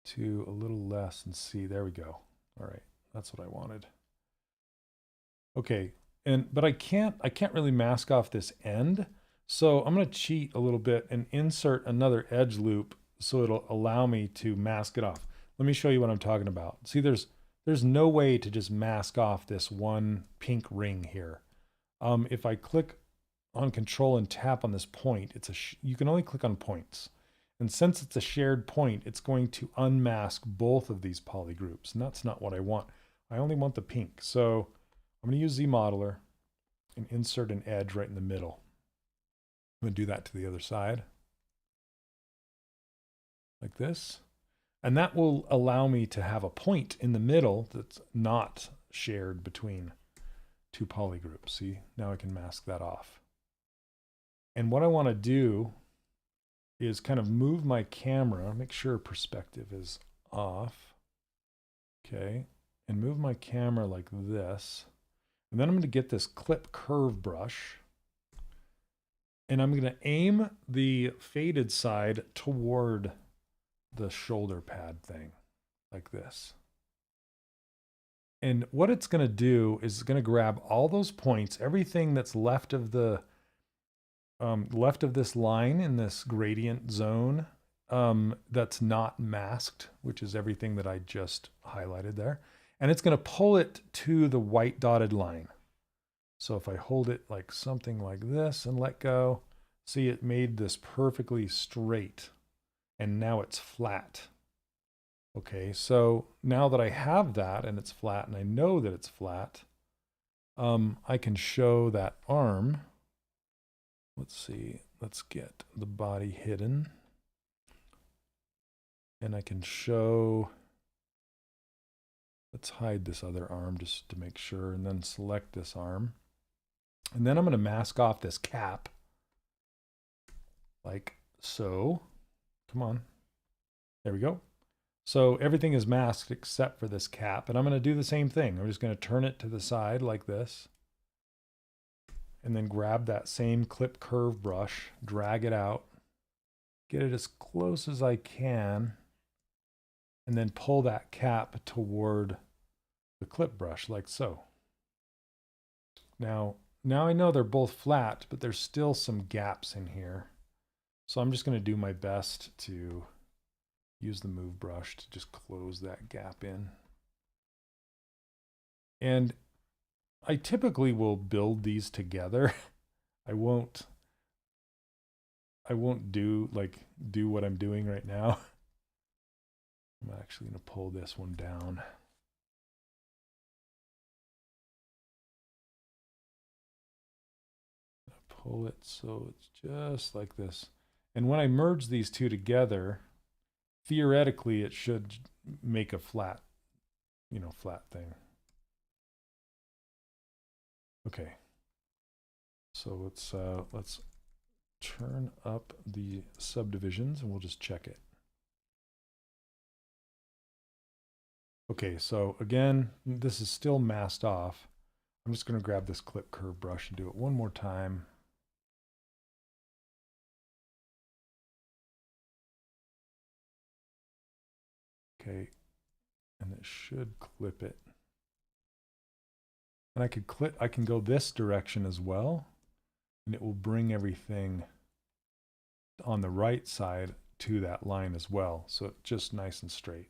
[SPEAKER 1] to a little less and see. There we go. All right, that's what I wanted. Okay, but I can't really mask off this end. So I'm going to cheat a little bit and insert another edge loop so it'll allow me to mask it off. Let me show you what I'm talking about. See, there's no way to just mask off this one pink ring here. If I click on Control and tap on this point, you can only click on points. And since it's a shared point, it's going to unmask both of these polygroups. And that's not what I want. I only want the pink. So I'm going to use ZModeler and insert an edge right in the middle. I'm going to do that to the other side. Like this. And that will allow me to have a point in the middle that's not shared between two polygroups. See, now I can mask that off. And what I want to do is kind of move my camera, make sure perspective is off. Okay, and move my camera like this. And then I'm going to get this clip curve brush. And I'm going to aim the faded side toward the shoulder pad thing, like this. And what it's going to do is it's going to grab all those points, everything that's left of the left of this line in this gradient zone that's not masked, which is everything that I just highlighted there. And it's going to pull it to the white dotted line. So if I hold it like something like this and let go, see, it made this perfectly straight. And now it's flat. Okay, so now that I have that and it's flat and I know that it's flat, I can show that arm. Let's see, let's get the body hidden. And I can show, let's hide this other arm just to make sure, and then select this arm. And then I'm going to mask off this cap, like so. Come on. There we go. So everything is masked except for this cap. And I'm going to do the same thing. I'm just going to turn it to the side like this. And then grab that same clip curve brush, drag it out, get it as close as I can, and then pull that cap toward the clip brush like so. Now I know they're both flat, but there's still some gaps in here. So I'm just going to do my best to use the move brush to just close that gap in. And I typically will build these together. I won't do what I'm doing right now. I'm actually going to pull this one down. Pull it so it's just like this. And when I merge these two together, theoretically it should make a flat, flat thing. Okay. So let's turn up the subdivisions and we'll just check it. Okay, so again, this is still masked off. I'm just going to grab this clip curve brush and do it one more time. Okay, and it should clip it. And I can go this direction as well, and it will bring everything on the right side to that line as well. So it's just nice and straight.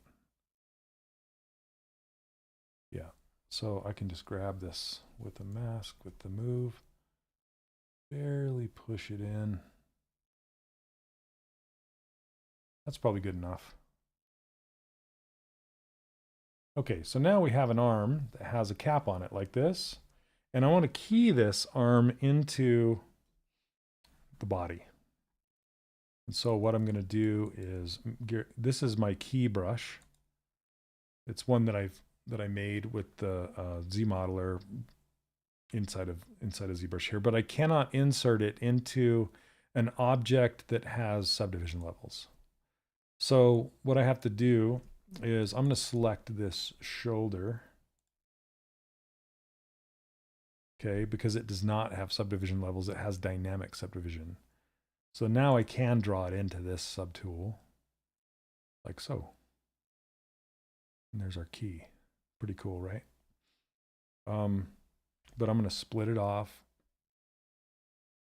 [SPEAKER 1] Yeah. So I can just grab this with the mask, with the move, barely push it in. That's probably good enough. Okay, so now we have an arm that has a cap on it like this. And I want to key this arm into the body. And so what I'm going to do is, this is my key brush. It's one that I made with the Z modeler inside of ZBrush here, but I cannot insert it into an object that has subdivision levels. So what I have to do is I'm going to select this shoulder. Okay, because it does not have subdivision levels, it has dynamic subdivision. So now I can draw it into this subtool, like so. And there's our key. Pretty cool, right? But I'm going to split it off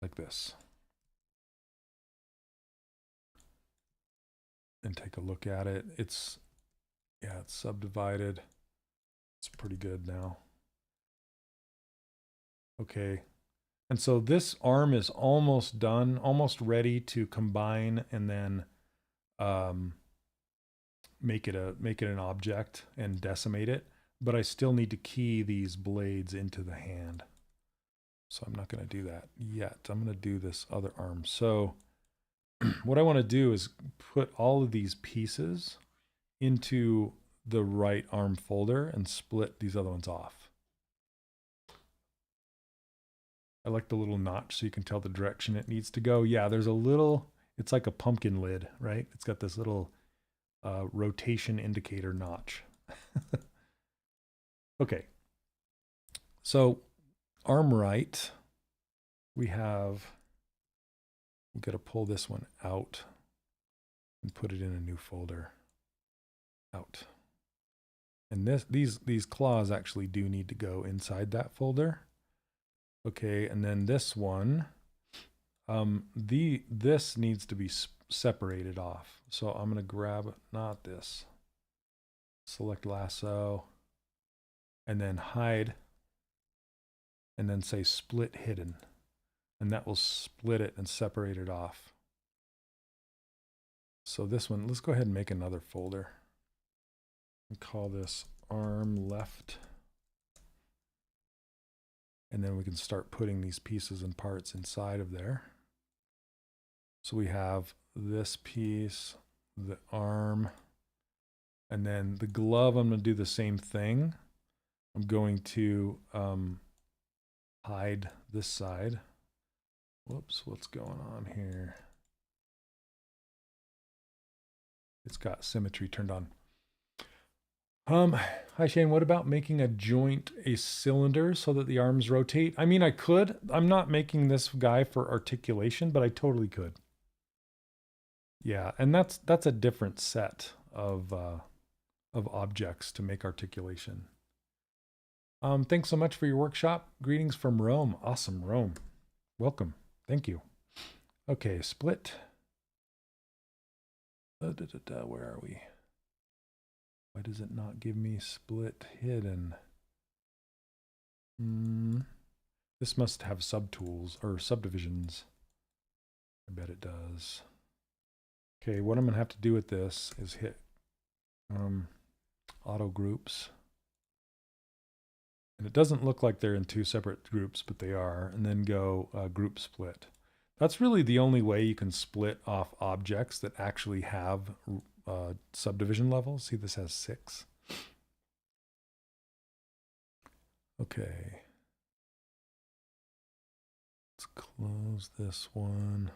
[SPEAKER 1] like this. And take a look at it. It's subdivided. It's pretty good now. Okay. And so this arm is almost done, almost ready to combine and then make it an object and decimate it. But I still need to key these blades into the hand. So I'm not going to do that yet. I'm going to do this other arm. So what I want to do is put all of these pieces into the right arm folder and split these other ones off. I like the little notch so you can tell the direction it needs to go. Yeah, there's a little, it's like a pumpkin lid, right? It's got this little rotation indicator notch. Okay, so arm right, we've got to pull this one out and put it in a new folder. Out. And these claws actually do need to go inside that folder. Okay, and then this one, this needs to be separated off. So I'm going to grab, not this, select lasso, and then hide, and then say split hidden. And that will split it and separate it off. So this one, let's go ahead and make another folder. And call this arm left. And then we can start putting these pieces and parts inside of there. So we have this piece, the arm, and then the glove. I'm going to do the same thing. I'm going to hide this side. Whoops, what's going on here? It's got symmetry turned on. Hi Shane, what about making a joint a cylinder so that the arms rotate? I mean, I could. I'm not making this guy for articulation, but I totally could. Yeah, and that's a different set of objects to make articulation. Thanks so much for your workshop. Greetings from Rome. Awesome, Rome. Welcome. Thank you. Okay, split. Where are we? Why does it not give me split hidden? This must have subtools or subdivisions. I bet it does. Okay, what I'm going to have to do with this is hit auto groups. And it doesn't look like they're in two separate groups, but they are. And then go group split. That's really the only way you can split off objects that actually have subdivision levels. See, this has 6. Okay. Let's close this one.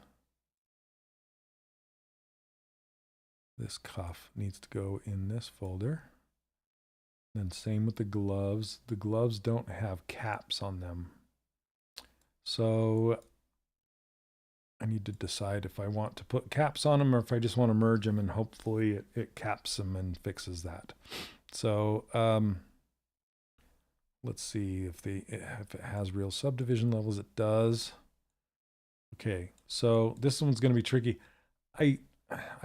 [SPEAKER 1] This cuff needs to go in this folder. And same with the gloves. The gloves don't have caps on them. So I need to decide if I want to put caps on them or if I just want to merge them, and hopefully it caps them and fixes that. So let's see if it has real subdivision levels. It does. Okay, so this one's going to be tricky. I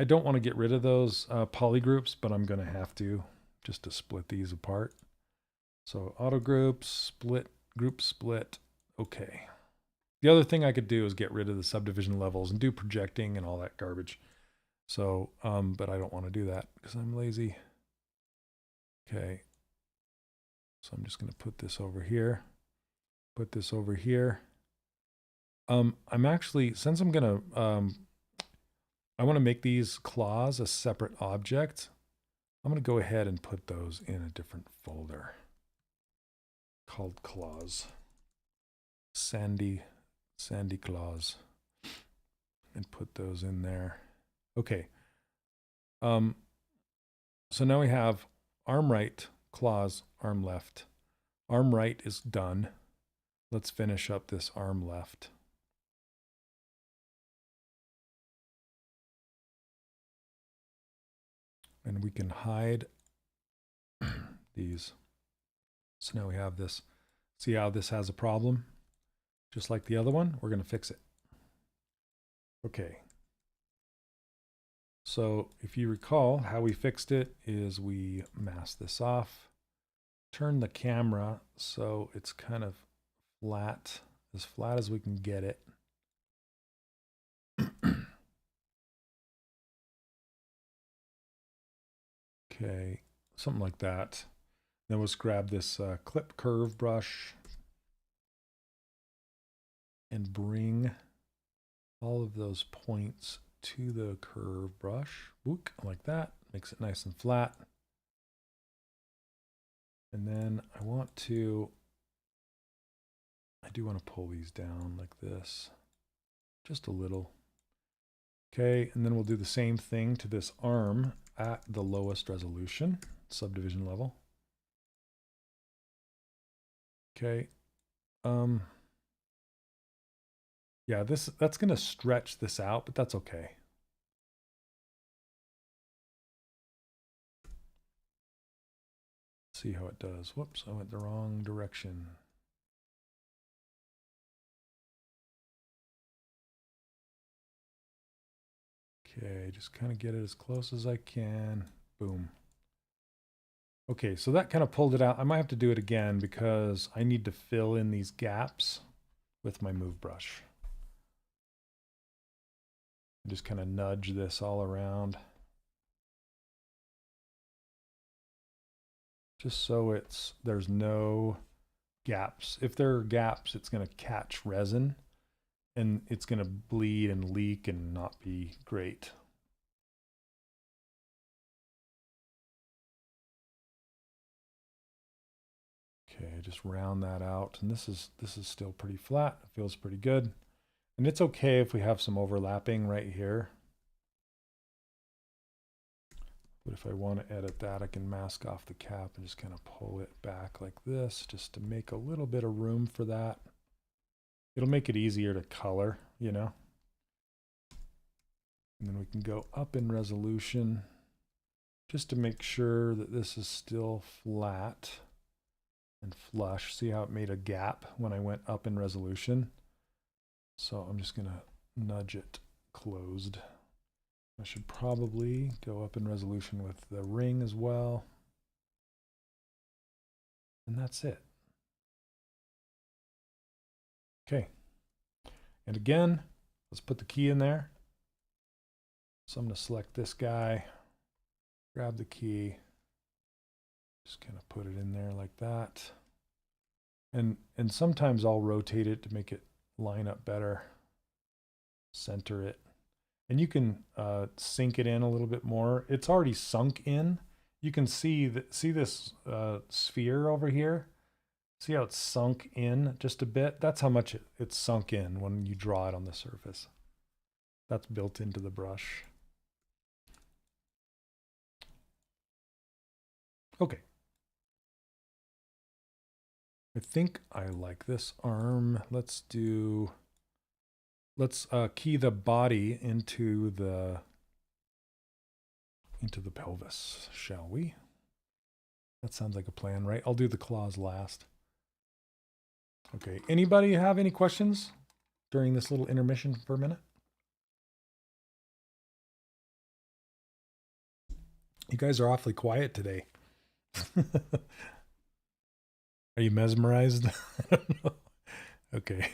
[SPEAKER 1] don't want to get rid of those poly groups, but I'm going to have to, just to split these apart. So auto group, split, group split. Okay. The other thing I could do is get rid of the subdivision levels and do projecting and all that garbage. So, but I don't want to do that because I'm lazy. Okay. So I'm just going to put this over here, put this over here. I'm actually, since I'm going to, I want to make these claws a separate object. I'm going to go ahead and put those in a different folder called claws. Sandy claws. And put those in there. Okay. So now we have arm right, claws, arm left. Arm right is done. Let's finish up this arm left. And we can hide these. So now we have this. See how this has a problem? Just like the other one, we're going to fix it. Okay. So if you recall, how we fixed it is we mask this off, turn the camera so it's kind of flat as we can get it. Okay, something like that. Then let's grab this clip curve brush and bring all of those points to the curve brush. Whoop, like that. Makes it nice and flat. And then I do want to pull these down like this. Just a little. Okay, and then we'll do the same thing to this arm at the lowest resolution, subdivision level. Okay. Yeah, that's going to stretch this out, but that's okay. See how it does. Whoops, I went the wrong direction. Okay, just kind of get it as close as I can. Boom. Okay, so that kind of pulled it out. I might have to do it again because I need to fill in these gaps with my move brush. Just kind of nudge this all around. Just so there's no gaps. If there are gaps, it's going to catch resin and it's going to bleed and leak and not be great. Okay, just round that out. And this is still pretty flat. It feels pretty good. And it's okay if we have some overlapping right here. But if I want to edit that, I can mask off the cap and just kind of pull it back like this, just to make a little bit of room for that. It'll make it easier to color, you know. And then we can go up in resolution just to make sure that this is still flat and flush. See how it made a gap when I went up in resolution? So I'm just going to nudge it closed. I should probably go up in resolution with the ring as well. And that's it. Okay. And again, let's put the key in there. So I'm going to select this guy, grab the key, just kind of put it in there like that. And sometimes I'll rotate it to make it line up better, center it. And you can sink it in a little bit more. It's already sunk in. You can see this sphere over here. See how it's sunk in just a bit? That's how much it's sunk in when you draw it on the surface. That's built into the brush. Okay. I think I like this arm. Let's key the body into the pelvis, shall we? That sounds like a plan, right? I'll do the claws last. Okay, anybody have any questions during this little intermission for a minute? You guys are awfully quiet today. Are you mesmerized? I don't know. Okay.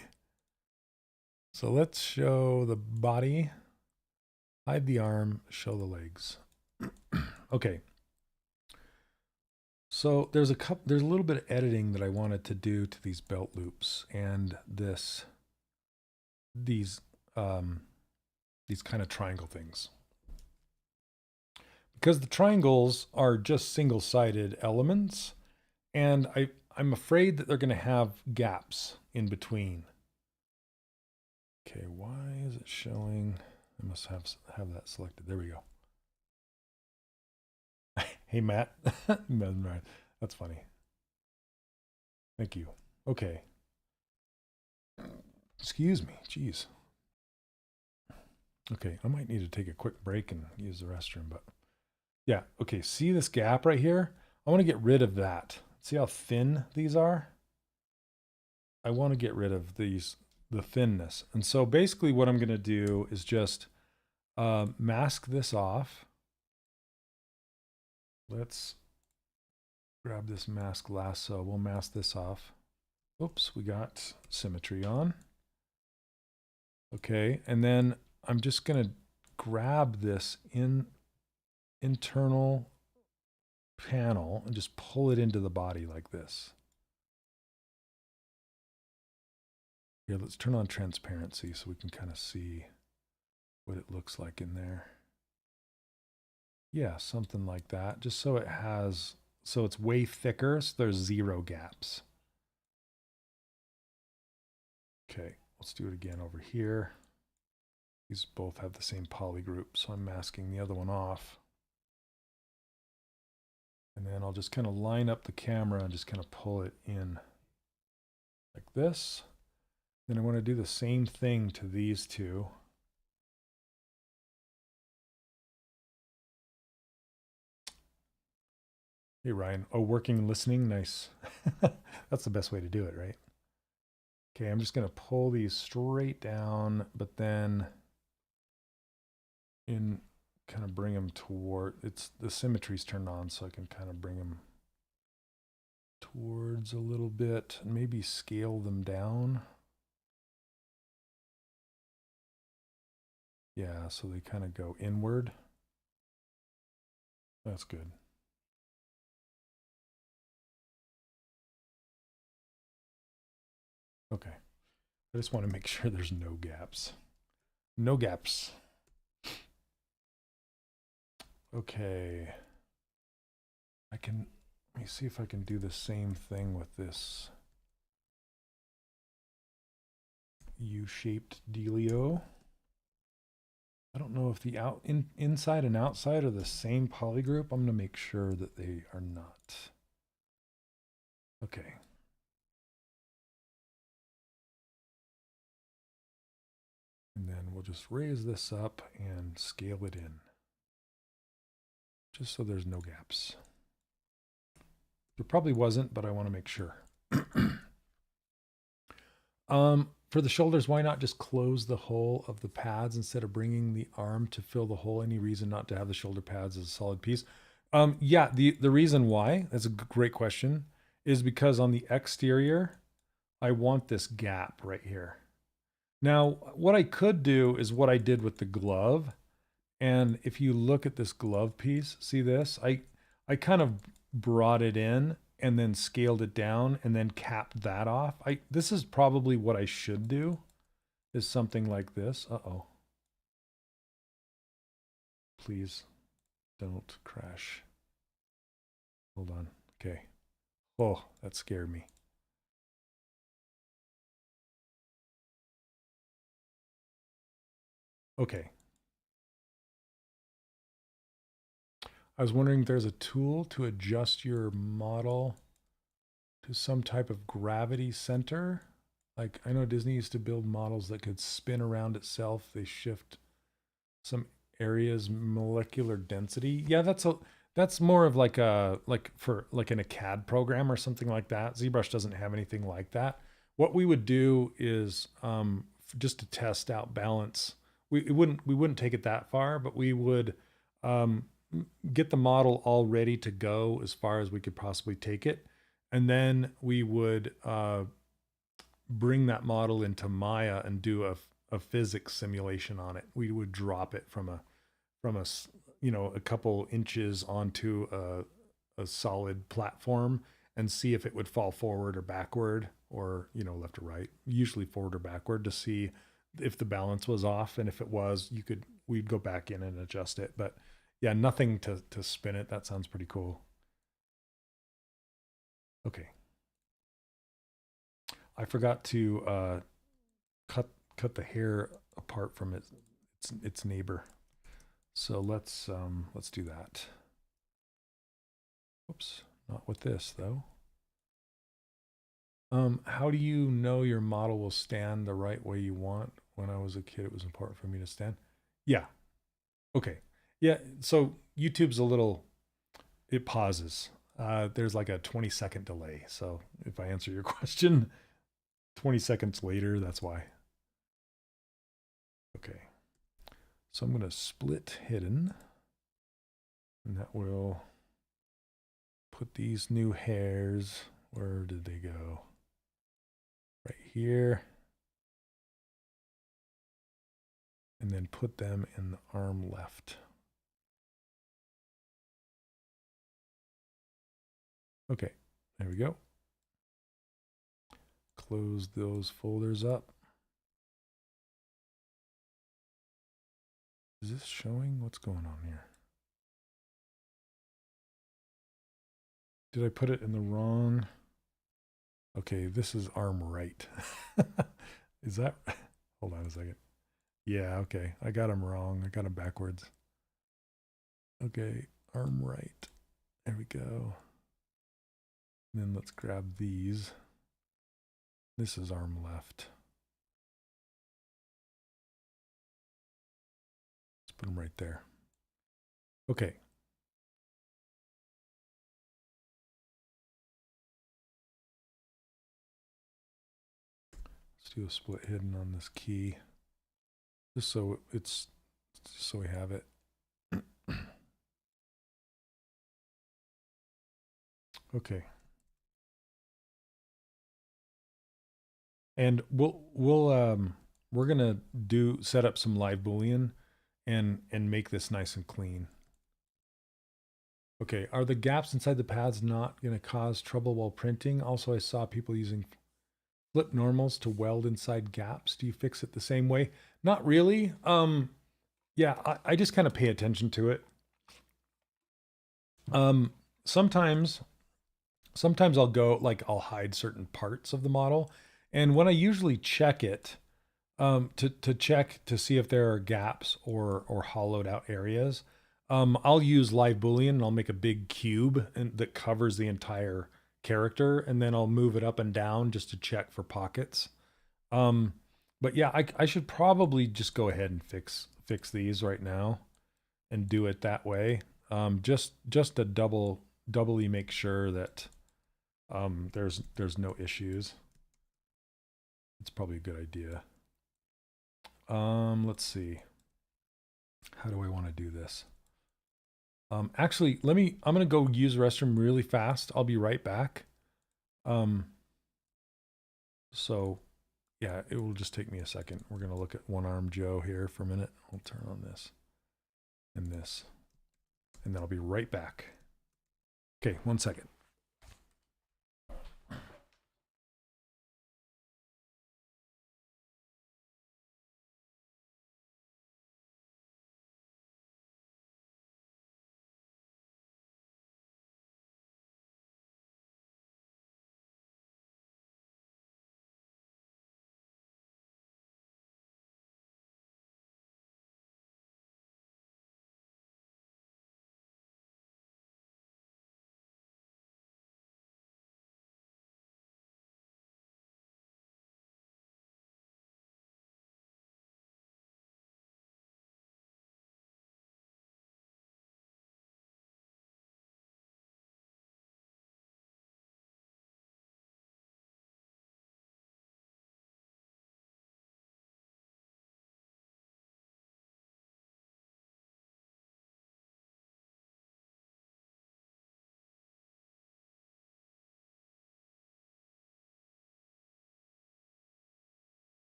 [SPEAKER 1] So let's show the body, hide the arm, show the legs. Okay. So there's a little bit of editing that I wanted to do to these belt loops and these kind of triangle things. Because the triangles are just single-sided elements, and I'm afraid that they're going to have gaps in between. Okay, why is it showing? I must have that selected. There we go. Hey, Matt. That's funny. Thank you. Okay. Excuse me. Jeez. Okay, I might need to take a quick break and use the restroom, but yeah. Okay, see this gap right here? I want to get rid of that. See how thin these are? I want to get rid of the thinness. And so basically what I'm going to do is just mask this off. Let's grab this mask lasso. We'll mask this off. Oops, we got symmetry on. Okay, and then I'm just going to grab this internal panel and just pull it into the body like this. Here, let's turn on transparency so we can kind of see what it looks like in there. Yeah, something like that. Just so it has, so it's way thicker, so there's 0 gaps. Okay, let's do it again over here. These both have the same poly group, so I'm masking the other one off. And then I'll just kind of line up the camera and just kind of pull it in like this. Then I want to do the same thing to these two. Hey, Ryan. Oh, working and listening. Nice. That's the best way to do it, right? Okay, I'm just going to pull these straight down, but then kind of bring them toward, the symmetry's turned on, so I can kind of bring them towards a little bit and maybe scale them down. Yeah, so they kind of go inward. That's good. Okay. I just want to make sure there's no gaps. No gaps. Okay. Let me see if I can do the same thing with this U-shaped dealio. I don't know if the inside and outside are the same poly group. I'm going to make sure that they are not. Okay. And then we'll just raise this up and scale it in, just so there's no gaps. There probably wasn't, but I want to make sure. For the shoulders, why not just close the hole of the pads instead of bringing the arm to fill the hole? Any reason not to have the shoulder pads as a solid piece? Yeah, the reason why, that's a great question, is because on the exterior, I want this gap right here. Now, what I could do is what I did with the glove. And if you look at this glove piece, see this? I kind of brought it in and then scaled it down and then capped that off. This is probably what I should do, is something like this. Uh-oh. Please don't crash. Hold on. Okay. Oh, that scared me. Okay. I was wondering if there's a tool to adjust your model to some type of gravity center. Like, I know Disney used to build models that could spin around itself. They shift some areas molecular density. Yeah, that's more of like in a CAD program or something like that. ZBrush doesn't have anything like that. What we would do is just to test out balance. We wouldn't take it that far, but we would get the model all ready to go as far as we could possibly take it, And then we would bring that model into Maya and do a physics simulation on it. We would drop it from a a couple inches onto a solid platform and see if it would fall forward or backward, or left or right, usually forward or backward, to see if the balance was off. And if it was, we'd go back in and adjust it. But yeah, nothing to spin it. That sounds pretty cool. Okay. I forgot to cut the hair apart from its neighbor. So let's do that. Whoops, not with this though. How do you know your model will stand the right way you want? When I was a kid, it was important for me to stand. Yeah. Okay. Yeah. So YouTube's it pauses. There's like a 20-second delay. So if I answer your question 20 seconds later, that's why. Okay. So I'm going to split hidden, and that will put these new hairs. Where did they go? Right here. And then put them in the arm left. Okay, there we go. Close those folders up. Is this showing? What's going on here? Did I put it in the wrong? Okay, this is arm right. Is that? Hold on a second. Yeah, okay. I got them wrong. I got them backwards. Okay, arm right. There we go. And then let's grab these. This is arm left. Let's put them right there. Okay. Let's do a split hidden on this key. Just so we have it. Okay. And we're gonna set up some live boolean and make this nice and clean. Okay, are the gaps inside the paths not gonna cause trouble while printing? Also, I saw people using flip normals to weld inside gaps. Do you fix it the same way? Not really. Yeah, I just kind of pay attention to it. Sometimes I'll go, like, I'll hide certain parts of the model. And when I usually check it, to check to see if there are gaps or hollowed out areas, I'll use live boolean and I'll make a big cube that covers the entire character, and then I'll move it up and down just to check for pockets. But yeah, I should probably just go ahead and fix these right now and do it that way. Just to doubly make sure that there's no issues. It's probably a good idea. Let's see. How do I want to do this? Actually, I'm gonna go use the restroom really fast. I'll be right back. So yeah, it will just take me a second. We're gonna look at One Arm Joe here for a minute. I'll turn on this and this, and then I'll be right back. Okay, 1 second.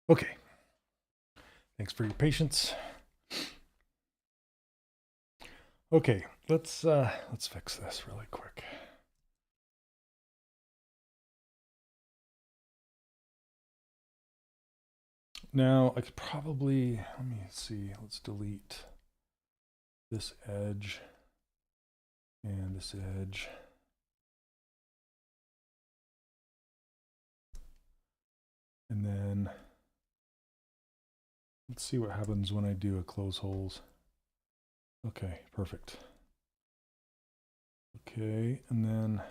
[SPEAKER 1] Okay. Thanks for your patience. Okay, let's fix this really quick. Now I could probably, let me see, let's delete this edge and this edge. And then let's see what happens when I do a close holes. Okay, perfect. Okay, and then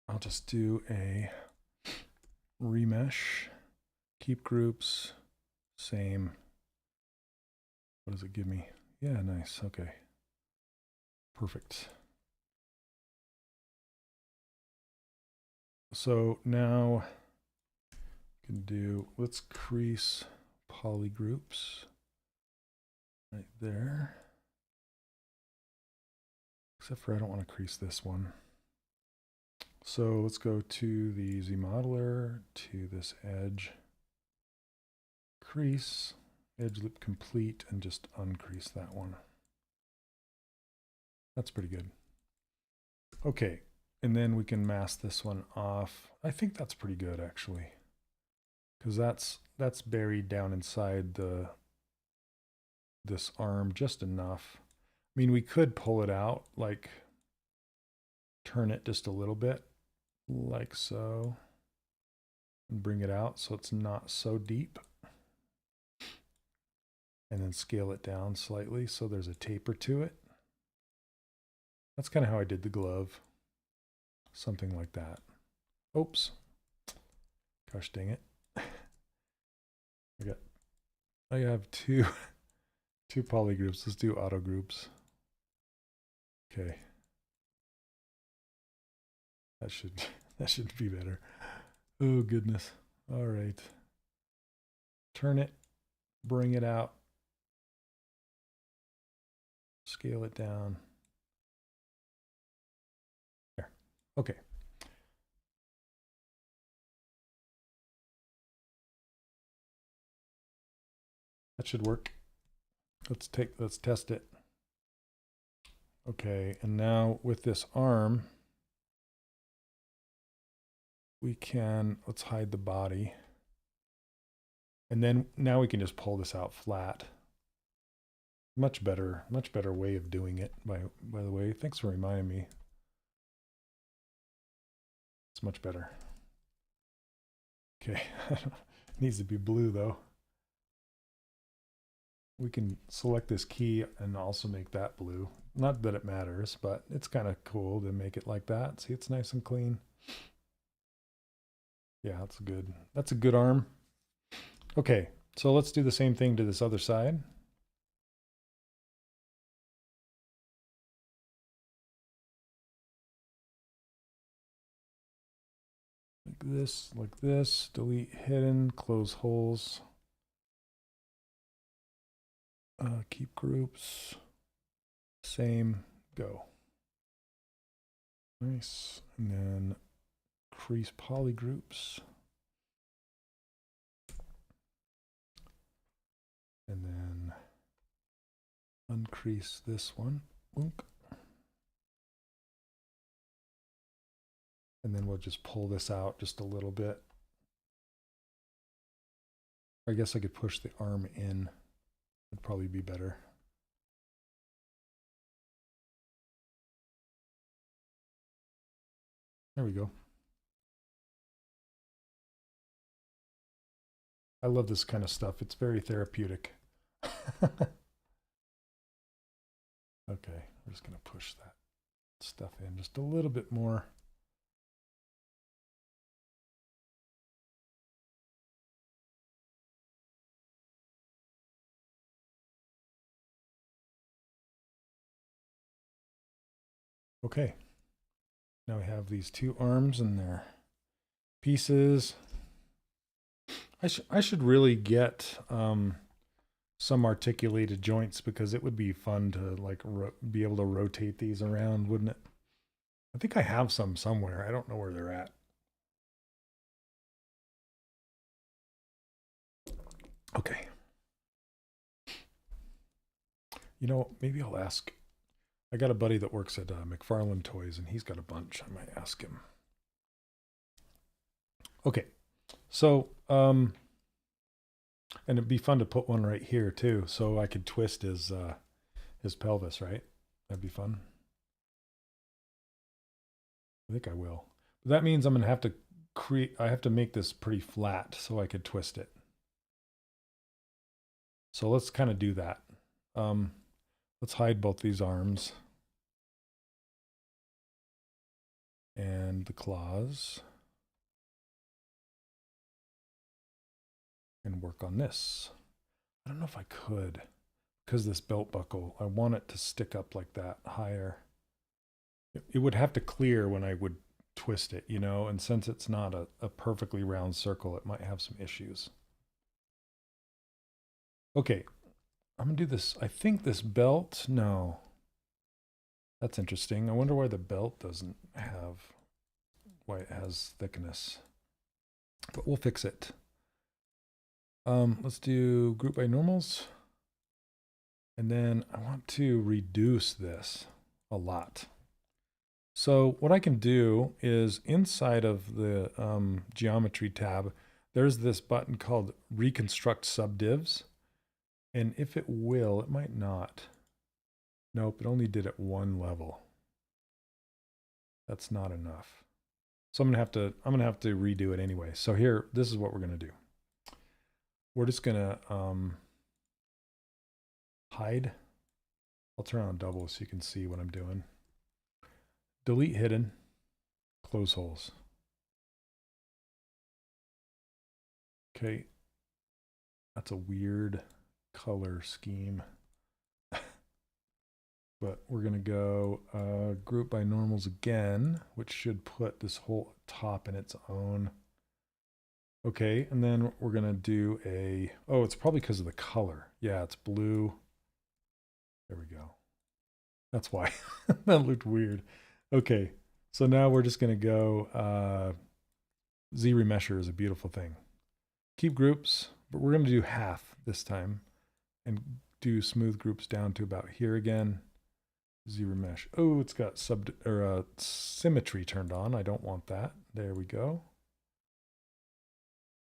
[SPEAKER 1] I'll just do a remesh, keep groups, same. What does it give me? Yeah, nice. Okay, perfect. So now I can do, let's crease poly groups right there. Except for I don't want to crease this one. So let's go to the Z modeler, to this edge, crease, edge loop complete, and just uncrease that one. That's pretty good. Okay, and then we can mask this one off. I think that's pretty good actually, because that's buried down inside this arm just enough. I mean, we could pull it out, like turn it just a little bit, like so, and bring it out so it's not so deep. And then scale it down slightly so there's a taper to it. That's kind of how I did the glove. Something like that. Oops. Gosh dang it. I have two poly groups. Let's do auto groups. Okay. That should be better. Oh goodness. All right. Turn it, bring it out, scale it down. There. Okay. That should work. Let's test it. Okay, and now with this arm, we can, let's hide the body. And then now we can just pull this out flat. Much better way of doing it, by the way. Thanks for reminding me. It's much better. Okay, it needs to be blue though. We can select this key and also make that blue. Not that it matters, but it's kind of cool to make it like that. See, it's nice and clean. Yeah, that's a good arm. Okay, so let's do the same thing to this other side. Like this, delete hidden, close holes. Keep groups, same, go. Nice, and then crease poly groups. And then uncrease this one. Boink. And then we'll just pull this out just a little bit. I guess I could push the arm in. Would probably be better. There we go. I love this kind of stuff. It's very therapeutic. Okay, we're just going to push that stuff in just a little bit more. Okay, now we have these two arms and their pieces. I should really get some articulated joints, because it would be fun to like be able to rotate these around, wouldn't it? I think I have some somewhere. I don't know where they're at. Okay. You know, maybe I'll ask. I got a buddy that works at McFarlane Toys, and he's got a bunch. I might ask him. Okay. So, and it'd be fun to put one right here too, so I could twist his pelvis, right? That'd be fun. I think I will. But that means I'm gonna have to I have to make this pretty flat so I could twist it. So let's kind of do that. Let's hide both these arms and the claws and work on this. I don't know if I could, because this belt buckle, I want it to stick up like that higher. It would have to clear when I would twist it, you know, and since it's not a perfectly round circle, it might have some issues. Okay, I'm gonna do this. I think this belt, no. That's interesting. I wonder why the belt doesn't have, why it has thickness. But we'll fix it. Let's do group by normals. And then I want to reduce this a lot. So what I can do is inside of the geometry tab, there's this button called reconstruct subdivs. And if it will, it might not. Nope, it only did it one level. That's not enough. So I'm gonna have to redo it anyway. So here, this is what we're gonna do. We're just gonna hide. I'll turn on double so you can see what I'm doing. Delete hidden, close holes. Okay, that's a weird color scheme. But we're gonna go group by normals again, which should put this whole top in its own. Okay, and then we're gonna do a, oh, it's probably because of the color. Yeah, it's blue. There we go. That's why. That looked weird. Okay, so now we're just gonna go, Z-remesher is a beautiful thing. Keep groups, but we're gonna do half this time and do smooth groups down to about here again. Z-remesh. Oh, it's got symmetry turned on. I don't want that. There we go.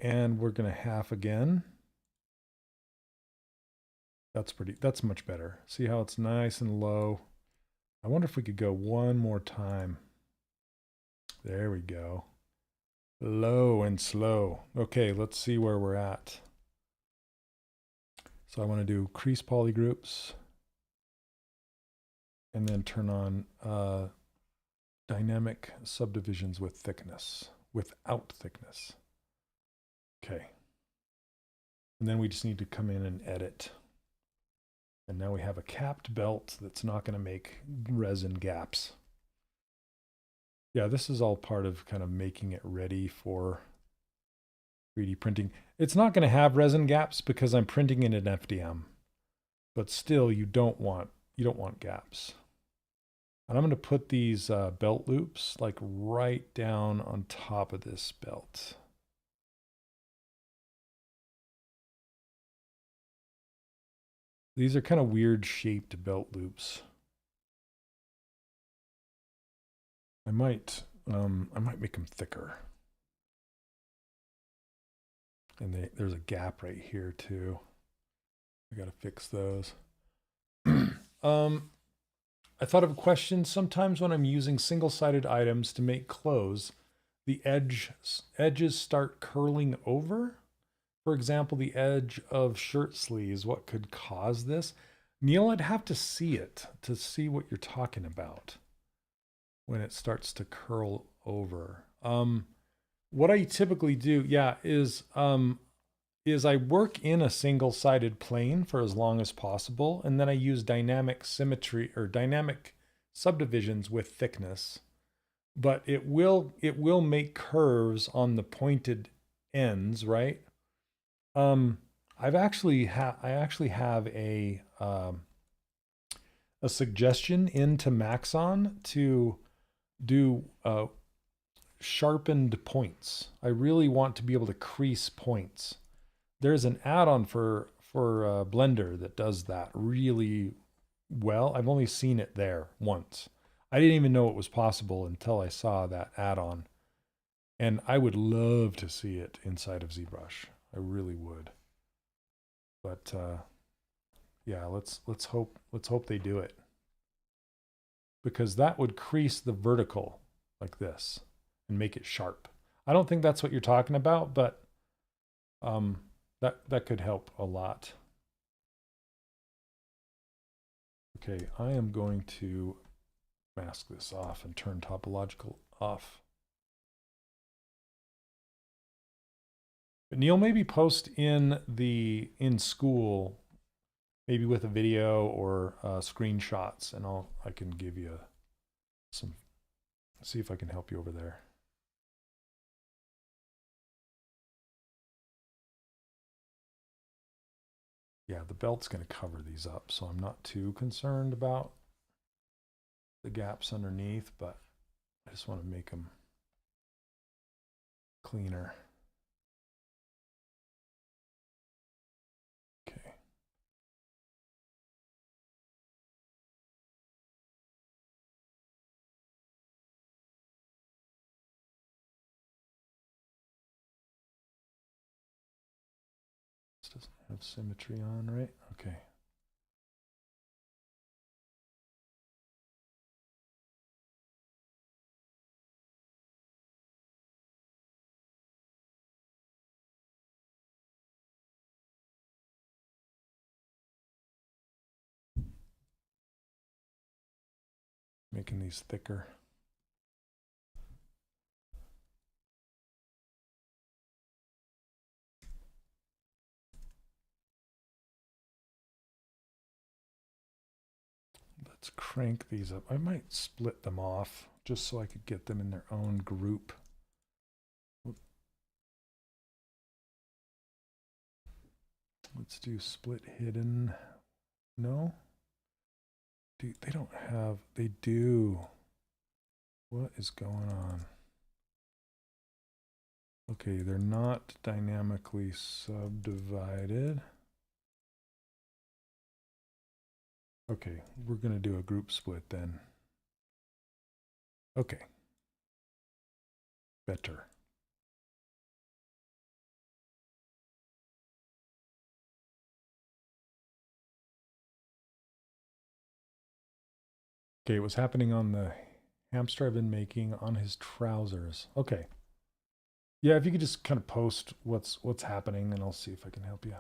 [SPEAKER 1] And we're going to half again. That's much better. See how it's nice and low. I wonder if we could go one more time. There we go. Low and slow. Okay, let's see where we're at. So I want to do crease poly groups. And then turn on dynamic subdivisions with thickness, without thickness. Okay. And then we just need to come in and edit. And now we have a capped belt that's not going to make resin gaps. Yeah, this is all part of kind of making it ready for 3D printing. It's not going to have resin gaps because I'm printing in an FDM. But still, you don't want gaps. And I'm going to put these belt loops like right down on top of this belt. These are kind of weird shaped belt loops. I might make them thicker. And there's a gap right here too. I got to fix those. I thought of a question. Sometimes when I'm using single-sided items to make clothes, the edges start curling over. For example, the edge of shirt sleeves. What could cause this? Neil, I'd have to see it to see what you're talking about when it starts to curl over. What I typically do, yeah, is I work in a single-sided plane for as long as possible, and then I use dynamic symmetry or dynamic subdivisions with thickness. But it will make curves on the pointed ends, right? I actually have a suggestion into Maxon to do sharpened points. I really want to be able to crease points. there's an add-on for Blender that does that really well. I've only seen it there once. I didn't even know it was possible until I saw that add-on. And I would love to see it inside of ZBrush. I really would. But yeah, let's hope they do it. Because that would crease the vertical like this and make it sharp. I don't think that's what you're talking about, but that could help a lot. Okay, I am going to mask this off and turn topological off. But Neil, maybe post in school, maybe with a video or screenshots, and I can give you some, see if I can help you over there. Yeah, the belt's going to cover these up, so I'm not too concerned about the gaps underneath, but I just want to make them cleaner. Okay. This doesn't have symmetry on, right? Okay. Making these thicker. Let's crank these up. I might split them off just so I could get them in their own group. Let's do split hidden. No? Dude, they don't have, they do. What is going on? Okay, they're not dynamically subdivided. Okay, we're going to do a group split then. Okay. Better. Okay, what's happening on the hamster I've been making on his trousers. Okay. Yeah, if you could just kind of post what's happening, and I'll see if I can help you.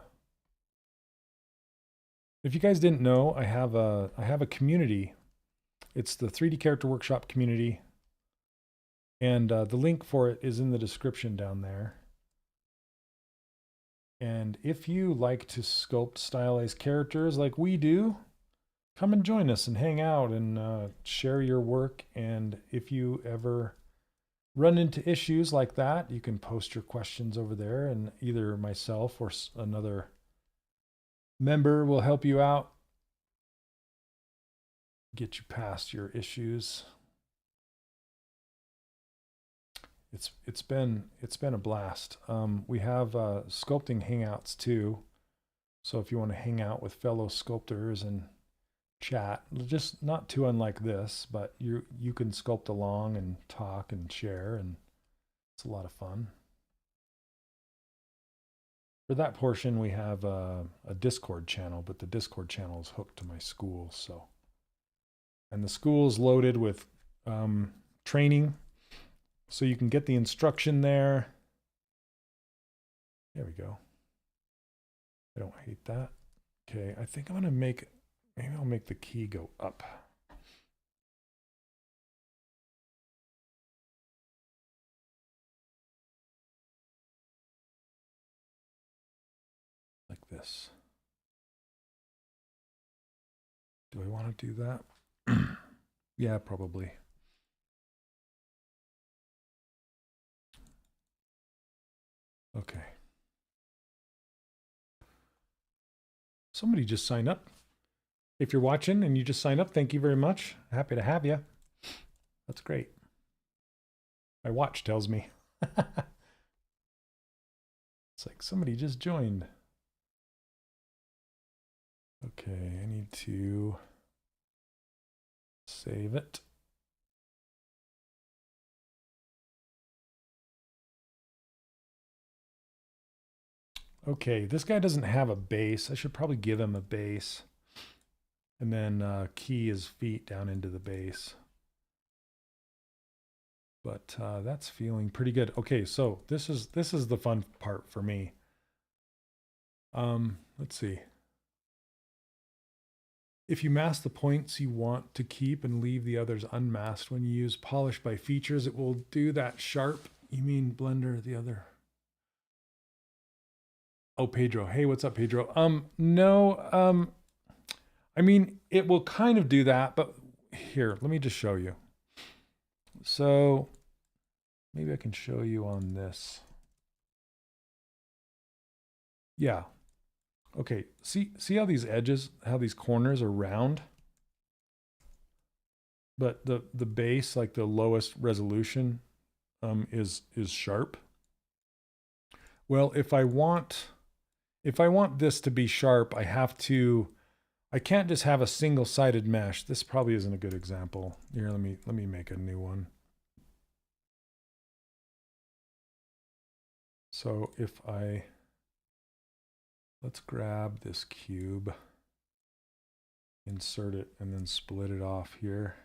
[SPEAKER 1] If you guys didn't know, I have a community. It's the 3D Character Workshop community. And the link for it is in the description down there. And if you like to sculpt stylized characters like we do, come and join us and hang out and share your work. And if you ever run into issues like that, you can post your questions over there, and either myself or another member will help you out, get you past your issues. It's been a blast. We have sculpting hangouts too, so if you want to hang out with fellow sculptors and chat, just not too unlike this, but you can sculpt along and talk and share, and it's a lot of fun. For that portion, we have a Discord channel, but the Discord channel is hooked to my school, so. And the school's loaded with training, so you can get the instruction there. There we go. I don't hate that. Okay, I think I'm gonna maybe I'll make the key go up. Like this. Do I want to do that? Yeah, probably. Okay. Somebody just signed up. If you're watching and you just signed up, thank you very much. Happy to have you. That's great. My watch tells me. like somebody just joined. Okay, I need to save it. Okay, this guy doesn't have a base. I should probably give him a base. And then key his feet down into the base. But that's feeling pretty good. Okay, so this is the fun part for me. Let's see. If you mask the points you want to keep and leave the others unmasked when you use polish by features, it will do that sharp. You mean Blender, the other? Oh, Pedro. Hey, what's up, Pedro? No, I mean, it will kind of do that, but here, let me just show you. So maybe I can show you on this. Yeah. Okay, see how these edges, how these corners are round? But the base, like the lowest resolution, is sharp. Well, if I want this to be sharp, I can't just have a single-sided mesh. This probably isn't a good example. Here, let me make a new one. So if let's grab this cube, insert it, and then split it off here.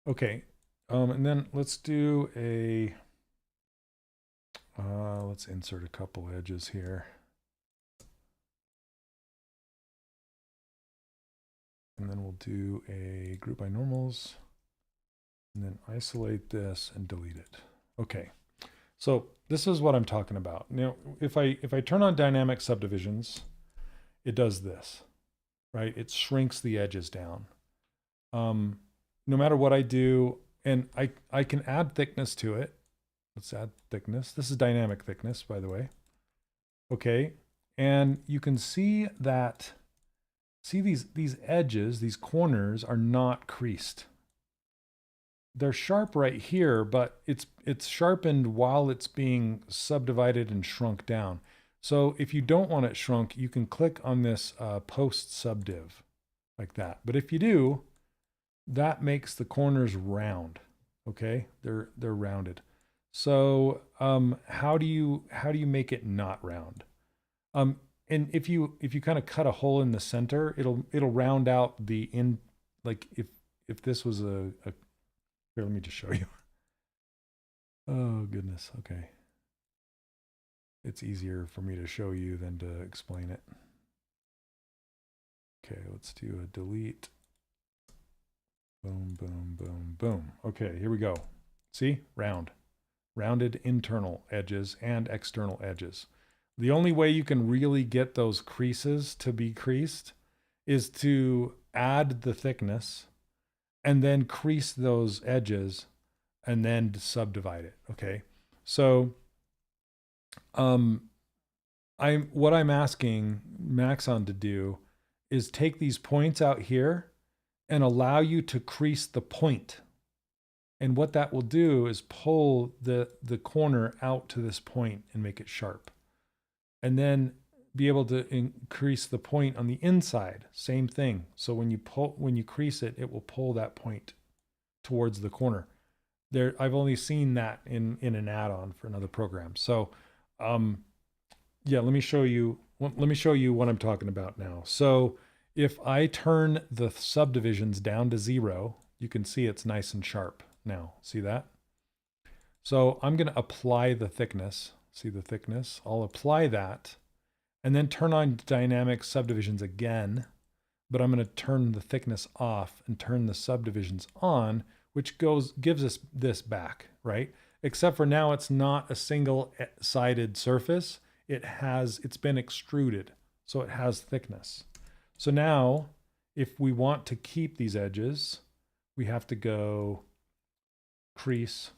[SPEAKER 1] Okay, and then let's do let's insert a couple edges here. And then we'll do a group by normals, and then isolate this and delete it. Okay, so this is what I'm talking about. Now, if I turn on dynamic subdivisions, it does this, right? It shrinks the edges down. No matter what I do, and I can add thickness to it. Let's add thickness. This is dynamic thickness, by the way. Okay, and you can see that, these edges, these corners are not creased. They're sharp right here, but it's sharpened while it's being subdivided and shrunk down. So if you don't want it shrunk, you can click on this post subdiv like that. But if you do, that makes the corners round. Okay, they're rounded. So how do you make it not round? And if you kind of cut a hole in the center, it'll round out the in, like if this was a here, let me just show you. Oh goodness, okay. It's easier for me to show you than to explain it. Okay, let's do a delete. Boom, boom, boom, boom. Okay, here we go. See, rounded internal edges and external edges. The only way you can really get those creases to be creased is to add the thickness and then crease those edges and then subdivide it. Okay, so what I'm asking Maxon to do is take these points out here and allow you to crease the point. And what that will do is pull the corner out to this point and make it sharp. And then be able to increase the point on the inside. Same thing. So when you crease it, it will pull that point towards the corner. I've only seen that in an add-on for another program. So yeah, let me show you what I'm talking about now. So if I turn the subdivisions down to 0, you can see it's nice and sharp now. See that? So I'm going to apply the thickness. See the thickness? I'll apply that and then turn on dynamic subdivisions again, but I'm going to turn the thickness off and turn the subdivisions on, which gives us this back, right? Except for now it's not a single-sided surface. It's been extruded, so it has thickness. So now, if we want to keep these edges, we have to go crease,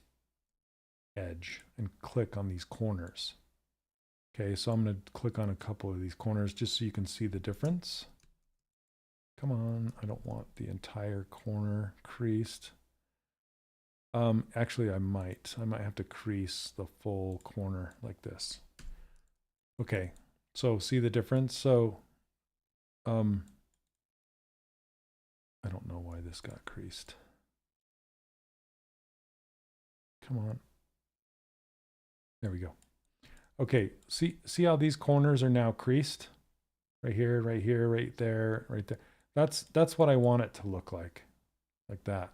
[SPEAKER 1] edge, and click on these corners. Okay, so I'm going to click on a couple of these corners just so you can see the difference. Come on, I don't want the entire corner creased. Actually, I might have to crease the full corner like this. Okay, so see the difference? So, I don't know why this got creased. Come on. There we go. Okay, see how these corners are now creased? Right here, right here, right there, right there. That's what I want it to look like that,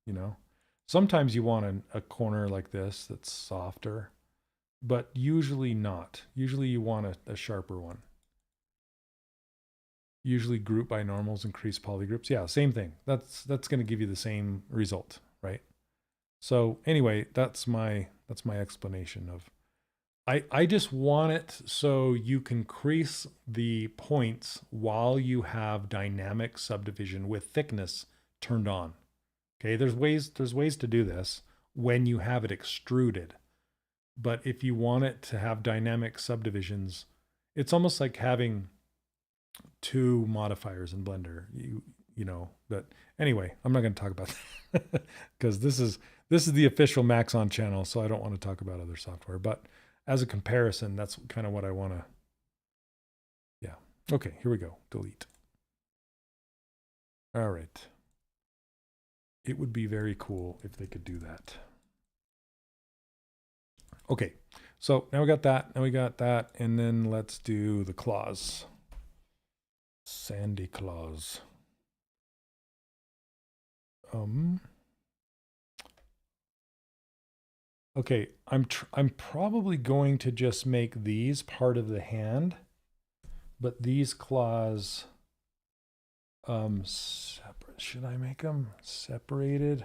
[SPEAKER 1] you know? Sometimes you want a corner like this that's softer, but usually not. Usually you want a sharper one. Usually group by normals and crease polygroups. Yeah, same thing. That's going to give you the same result, right? So anyway, that's my explanation of I just want it so you can crease the points while you have dynamic subdivision with thickness turned on. Okay, there's ways to do this when you have it extruded. But if you want it to have dynamic subdivisions, it's almost like having two modifiers in Blender. You know, but anyway, I'm not going to talk about that because this is the official Maxon channel, so I don't want to talk about other software. But as a comparison, that's kind of what I want to. Yeah. Okay, here we go. Delete. All right. It would be very cool if they could do that. Okay, so now we got that, and then let's do the claws. Sandy claws. Okay, I'm probably going to just make these part of the hand, but these claws, separate. Should I make them separated?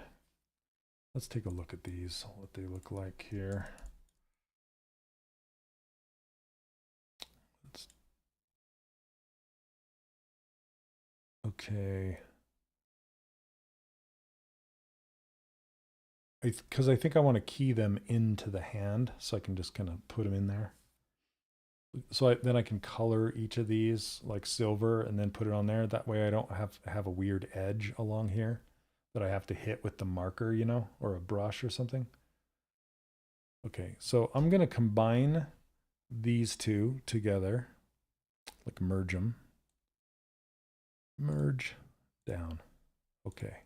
[SPEAKER 1] Let's take a look at these, what they look like here. Okay. Because I think I want to key them into the hand, so I can just kind of put them in there. So then I can color each of these like silver and then put it on there. That way I don't have a weird edge along here that I have to hit with the marker, you know, or a brush or something. Okay, so I'm going to combine these two together, like merge them. Merge down. Okay.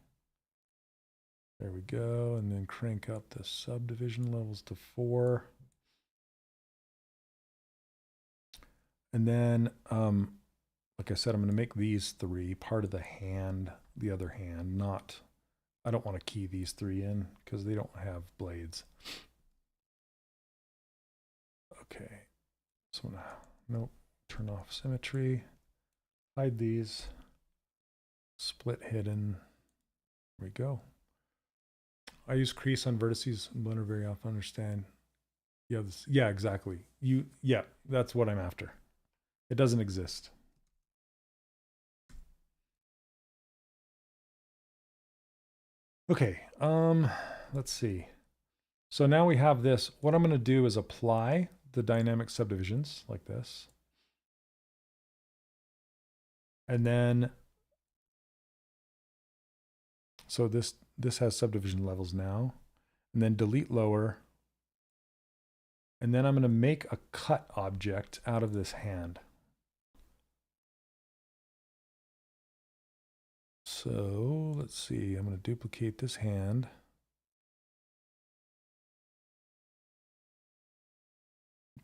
[SPEAKER 1] There we go. And then crank up the subdivision levels to 4. And then, like I said, I'm going to make these 3 part of the hand, the other hand, not, I don't want to key these 3 in because they don't have blades. Okay. So nope, turn off symmetry, hide these, split hidden. There we go. I use crease on vertices in Blender very often. Understand? Yeah, yeah, exactly. Yeah, that's what I'm after. It doesn't exist. Okay, let's see. So now we have this. What I'm going to do is apply the dynamic subdivisions like this. And then, so this has subdivision levels now. And then delete lower. And then I'm going to make a cut object out of this hand. So let's see, I'm going to duplicate this hand.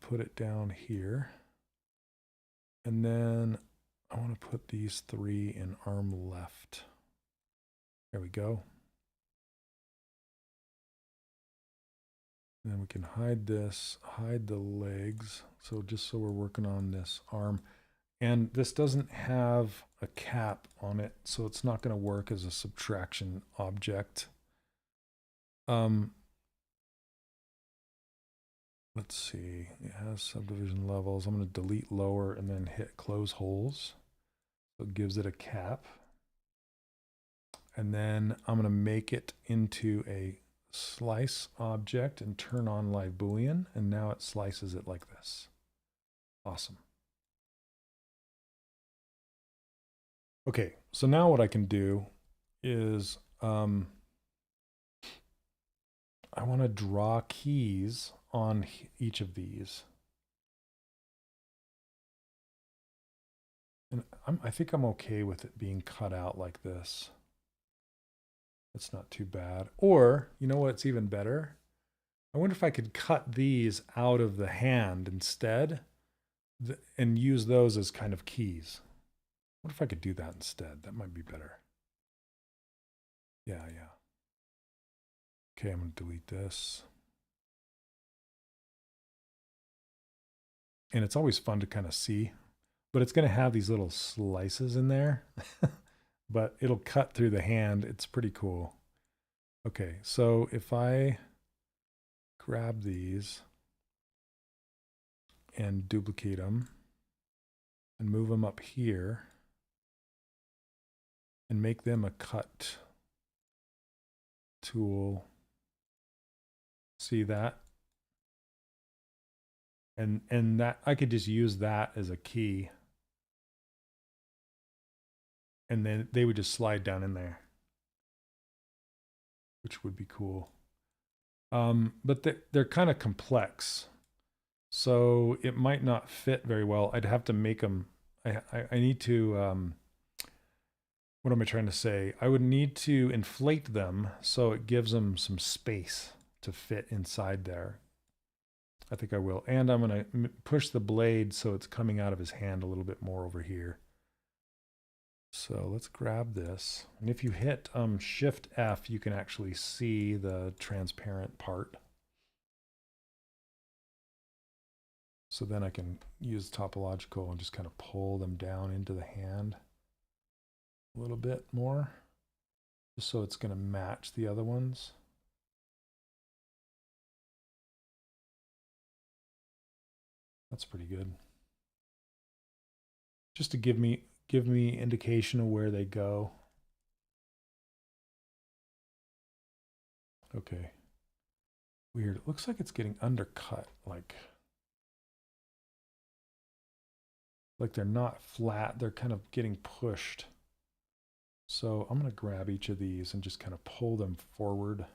[SPEAKER 1] Put it down here. And then I want to put these 3 in arm left. There we go. And then we can hide this, hide the legs. So just so we're working on this arm. And this doesn't have a cap on it, so it's not going to work as a subtraction object. Let's see, it has subdivision levels. I'm going to delete lower and then hit close holes. So it gives it a cap. And then I'm going to make it into a slice object and turn on live boolean. And now it slices it like this. Awesome. Okay, so now what I can do is I want to draw keys on each of these. And I think I'm okay with it being cut out like this. That's not too bad. Or, you know what's even better? I wonder if I could cut these out of the hand instead and use those as kind of keys. What if I could do that instead? That might be better. Yeah. Okay, I'm going to delete this. And it's always fun to kind of see, but it's going to have these little slices in there, but it'll cut through the hand. It's pretty cool. Okay, so if I grab these and duplicate them and move them up here and make them a cut tool, see that? And that I could just use that as a key, and then they would just slide down in there, which would be cool. But they're kind of complex, so it might not fit very well. I'd have to make them. I need to. What am I trying to say? I would need to inflate them so it gives them some space to fit inside there. I think I will. And I'm going to push the blade so it's coming out of his hand a little bit more over here. So let's grab this. And if you hit Shift F, you can actually see the transparent part. So then I can use topological and just kind of pull them down into the hand a little bit more, just so it's going to match the other ones. That's pretty good. Just to give me indication of where they go. Okay. Weird. It looks like it's getting undercut, like they're not flat, they're kind of getting pushed. So I'm going to grab each of these and just kind of pull them forward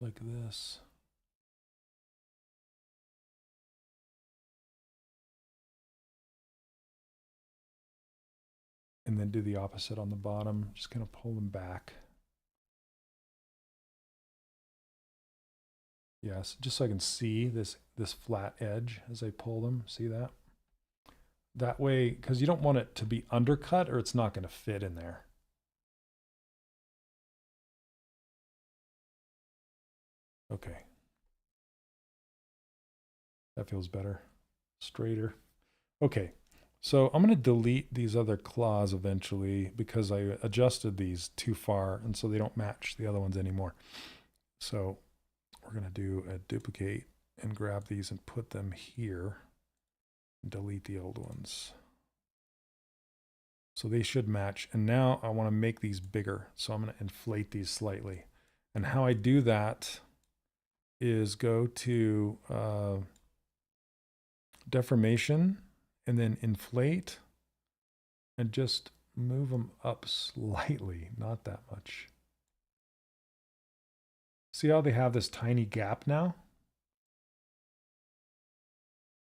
[SPEAKER 1] like this. And then do the opposite on the bottom, just kind of pull them back. Yes, just so I can see this flat edge as I pull them. See that? That way, because you don't want it to be undercut or it's not going to fit in there. Okay. That feels better. Straighter. Okay. So I'm going to delete these other claws eventually because I adjusted these too far and so they don't match the other ones anymore. So we're going to do a duplicate and grab these and put them here and delete the old ones. So they should match. And now I want to make these bigger. So I'm going to inflate these slightly. And how I do that is go to deformation and then inflate and just move them up slightly, not that much. See how they have this tiny gap now?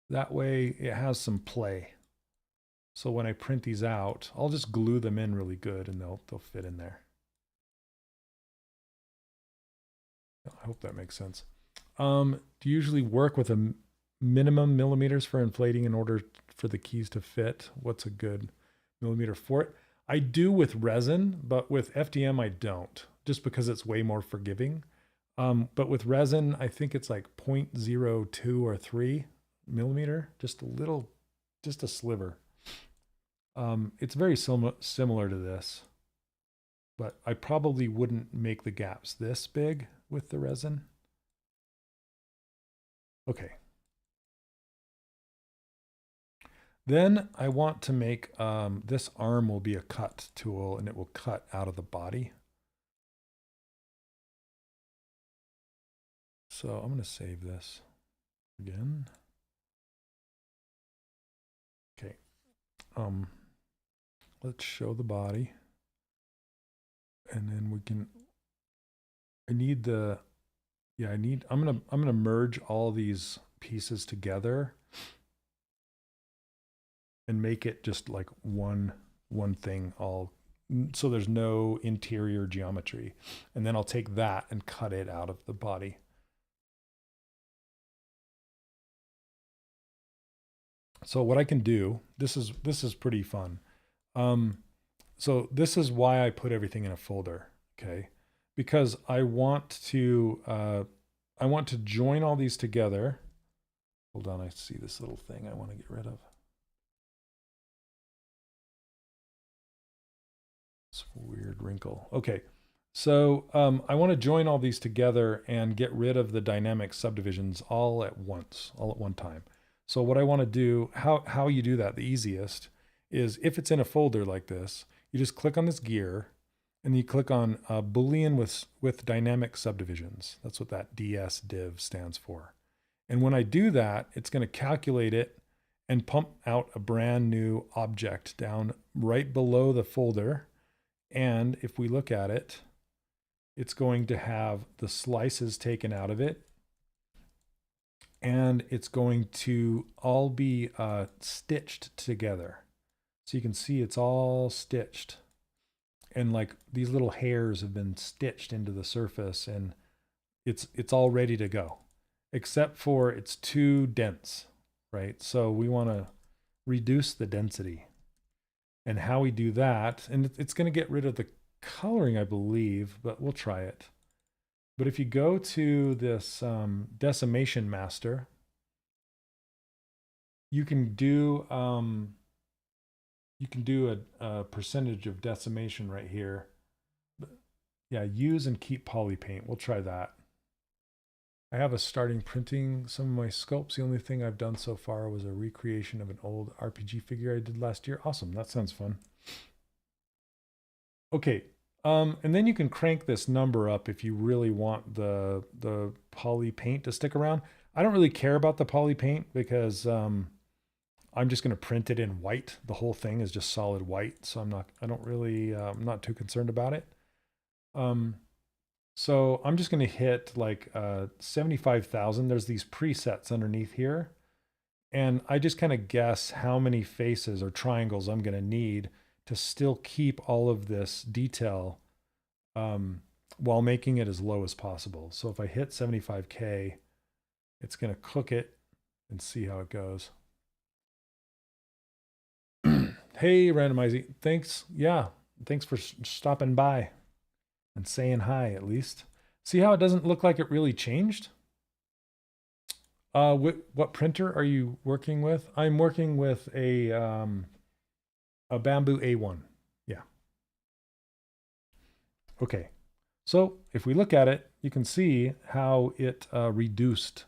[SPEAKER 1] That way it has some play. So when I print these out, I'll just glue them in really good and they'll fit in there. I hope that makes sense. Do you usually work with a minimum millimeters for inflating in order for the keys to fit? What's a good millimeter for it? I do with resin, but with FDM I don't, just because it's way more forgiving. But with resin, I think it's like 0.02 or 3 millimeter, just a little, just a sliver. It's very similar to this, but I probably wouldn't make the gaps this big with the resin. Okay. Then I want to make, this arm will be a cut tool and it will cut out of the body. So I'm going to save this again. Okay. Let's show the body. And then we can I need the, yeah, I'm gonna merge all these pieces together and make it just like one thing all, so there's no interior geometry. And then I'll take that and cut it out of the body. So what I can do, this is pretty fun. So this is why I put everything in a folder, okay? Because I want to join all these together. Hold on, I see this little thing I want to get rid of. It's a weird wrinkle. Okay, so I want to join all these together and get rid of the dynamic subdivisions all at once, all at one time. So what I want to do, how you do that, the easiest, is if it's in a folder like this, you just click on this gear and you click on Boolean with dynamic subdivisions. That's what that DS div stands for. And when I do that, it's going to calculate it and pump out a brand new object down right below the folder. And if we look at it, it's going to have the slices taken out of it. And it's going to all be stitched together. So you can see it's all stitched. And like these little hairs have been stitched into the surface, and it's all ready to go. Except for it's too dense, right? So we want to reduce the density. And how we do that, and it's going to get rid of the coloring, I believe, but we'll try it. But if you go to this decimation master, you can do a percentage of decimation right here. But yeah, use and keep poly paint. We'll try that. I have a starting printing some of my sculpts. The only thing I've done so far was a recreation of an old RPG figure I did last year. Awesome, that sounds fun. Okay, and then you can crank this number up if you really want the poly paint to stick around. I don't really care about the poly paint because I'm just going to print it in white. The whole thing is just solid white, so I'm not too concerned about it. So I'm just going to hit like 75,000. There's these presets underneath here. And I just kind of guess how many faces or triangles I'm going to need to still keep all of this detail while making it as low as possible. So if I hit 75K, it's going to cook it and see how it goes. Hey, Randomizy, thanks. Yeah, thanks for stopping by and saying hi at least. See how it doesn't look like it really changed? What printer are you working with? I'm working with a Bamboo A1. Yeah. Okay. So if we look at it, you can see how it reduced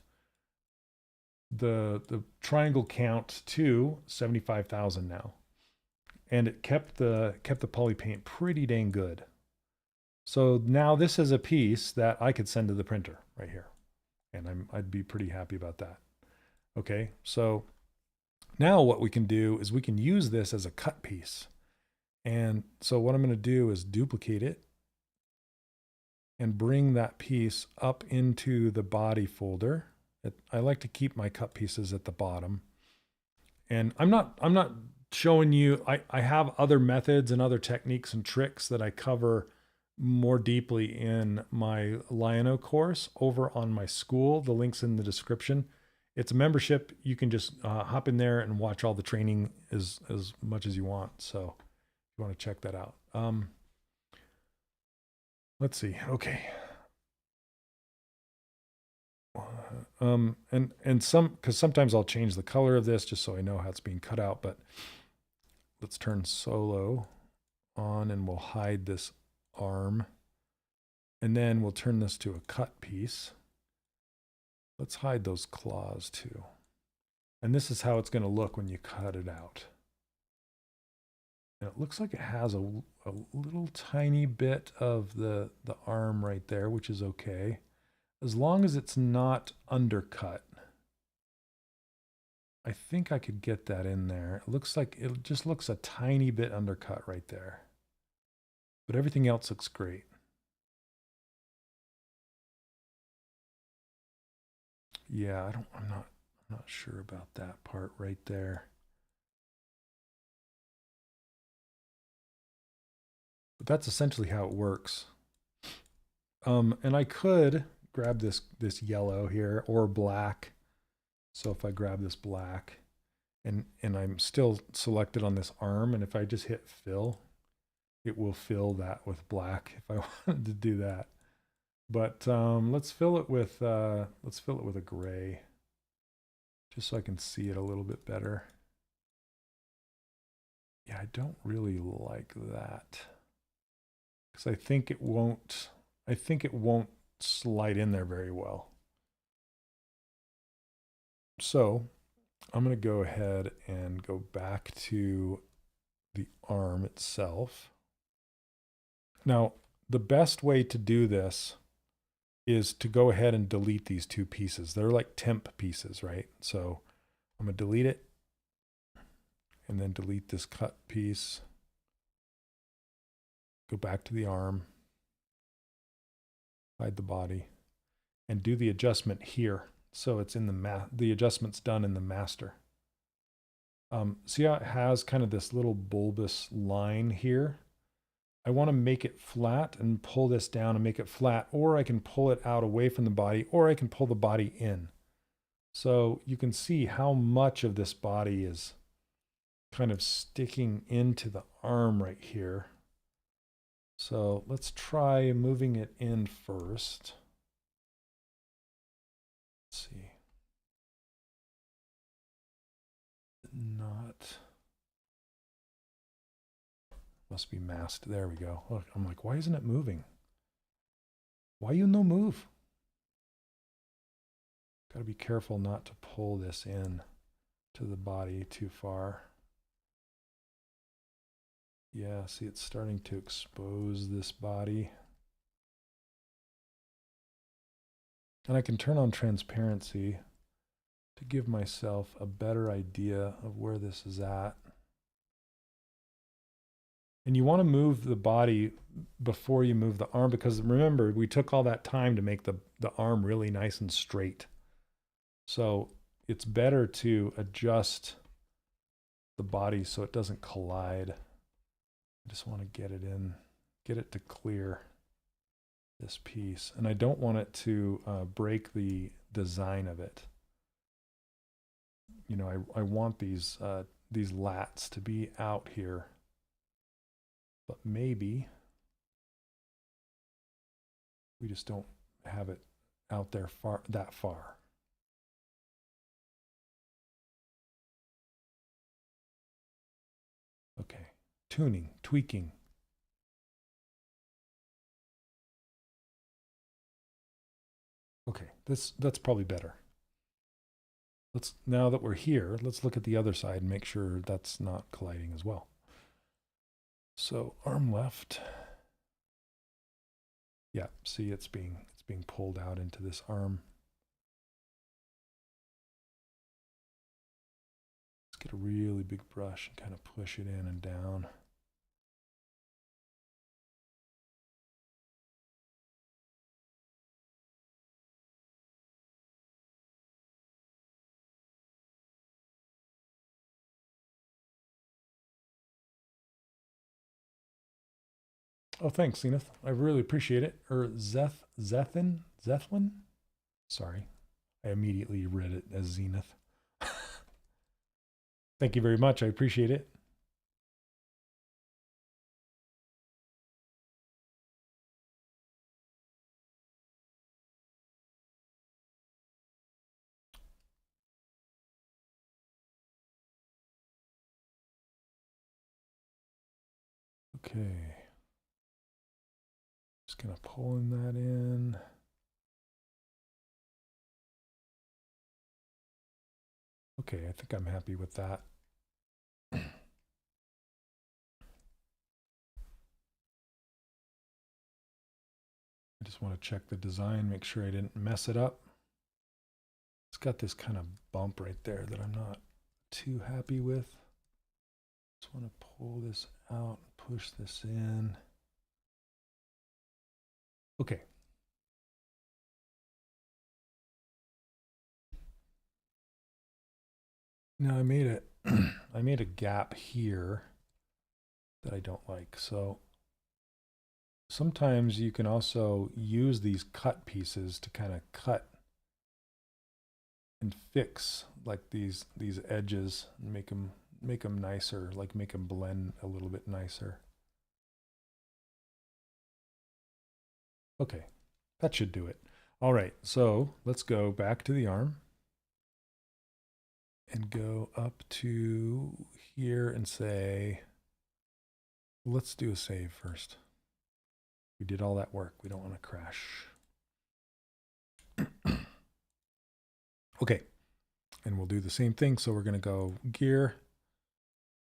[SPEAKER 1] the triangle count to 75,000 now. And it kept the poly paint pretty dang good. So now this is a piece that I could send to the printer right here. And I'd be pretty happy about that. Okay, so now what we can do is we can use this as a cut piece. And so what I'm going to do is duplicate it and bring that piece up into the body folder. I like to keep my cut pieces at the bottom. And I'm not showing you, I have other methods and other techniques and tricks that I cover more deeply in my Lion-O course over on my school. The link's in the description. It's a membership. You can just hop in there and watch all the training as much as you want. So if you want to check that out. Let's see. Okay. And because sometimes I'll change the color of this just so I know how it's being cut out, but let's turn solo on and we'll hide this arm. And then we'll turn this to a cut piece. Let's hide those claws too. And this is how it's going to look when you cut it out. And it looks like it has a little tiny bit of the arm right there, which is okay. As long as it's not undercut. I think I could get that in there. It looks like it just looks a tiny bit undercut right there. But everything else looks great. Yeah, I'm not sure about that part right there. But that's essentially how it works. And I could grab this yellow here or black. So if I grab this black and I'm still selected on this arm, and if I just hit fill, it will fill that with black if I wanted to do that. But let's fill it with a gray, just so I can see it a little bit better. Yeah, I don't really like that because I think it won't slide in there very well. So I'm going to go ahead and go back to the arm itself. Now, the best way to do this is to go ahead and delete these two pieces. They're like temp pieces, right? So I'm going to delete it and then delete this cut piece. Go back to the arm, hide the body, and do the adjustment here. So it's in the adjustment's done in the master. See how it has kind of this little bulbous line here? I want to make it flat and pull this down and make it flat, or I can pull it out away from the body, or I can pull the body in. So you can see how much of this body is kind of sticking into the arm right here. So let's try moving it in first. Let's see. Not. Must be masked. There we go. Look, I'm like, why isn't it moving? Why you no move? Got to be careful not to pull this in to the body too far. Yeah, see, it's starting to expose this body. And I can turn on transparency to give myself a better idea of where this is at. And you want to move the body before you move the arm, because remember, we took all that time to make the arm really nice and straight. So it's better to adjust the body so it doesn't collide. I just want to get it to clear this piece. And I don't want it to break the design of it. You know, I want these lats to be out here. But maybe we just don't have it out there that far. Okay, tuning, tweaking. Okay, that's probably better. Now that we're here, let's look at the other side and make sure that's not colliding as well. So arm left. Yeah, see it's being pulled out into this arm. Let's get a really big brush and kind of push it in and down. Oh, thanks, Zenith. I really appreciate it. Or Zethlin? Sorry. I immediately read it as Zenith. Thank you very much. I appreciate it. Okay. Just kind of pulling that in. Okay, I think I'm happy with that. I just want to check the design, make sure I didn't mess it up. It's got this kind of bump right there that I'm not too happy with. Just want to pull this out, push this in. Okay. Now I made it. I made a gap here that I don't like. So sometimes you can also use these cut pieces to kind of cut and fix like these edges and make them nicer, like make them blend a little bit nicer. Okay, that should do it. All right, so let's go back to the arm and go up to here and say, let's do a save first. We did all that work. We don't want to crash. Okay, and we'll do the same thing. So we're going to go gear,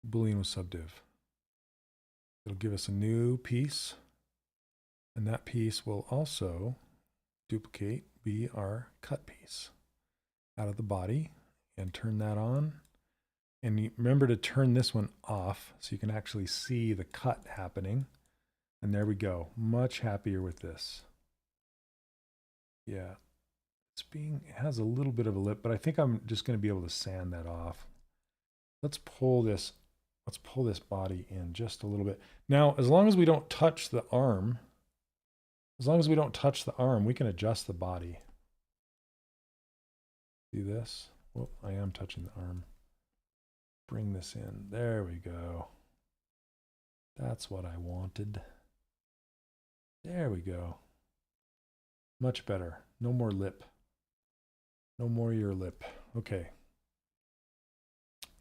[SPEAKER 1] Boolean with subdiv. It'll give us a new piece, and that piece will also duplicate, be our cut piece out of the body, and turn that on. And remember to turn this one off so you can actually see the cut happening. And there we go. Much happier with this. Yeah. It has a little bit of a lip, but I think I'm just going to be able to sand that off. Let's pull this body in just a little bit. Now, as long as we don't touch the arm, we can adjust the body. See this? Well, I am touching the arm. Bring this in. There we go. That's what I wanted. There we go. Much better. No more lip. No more your lip. Okay.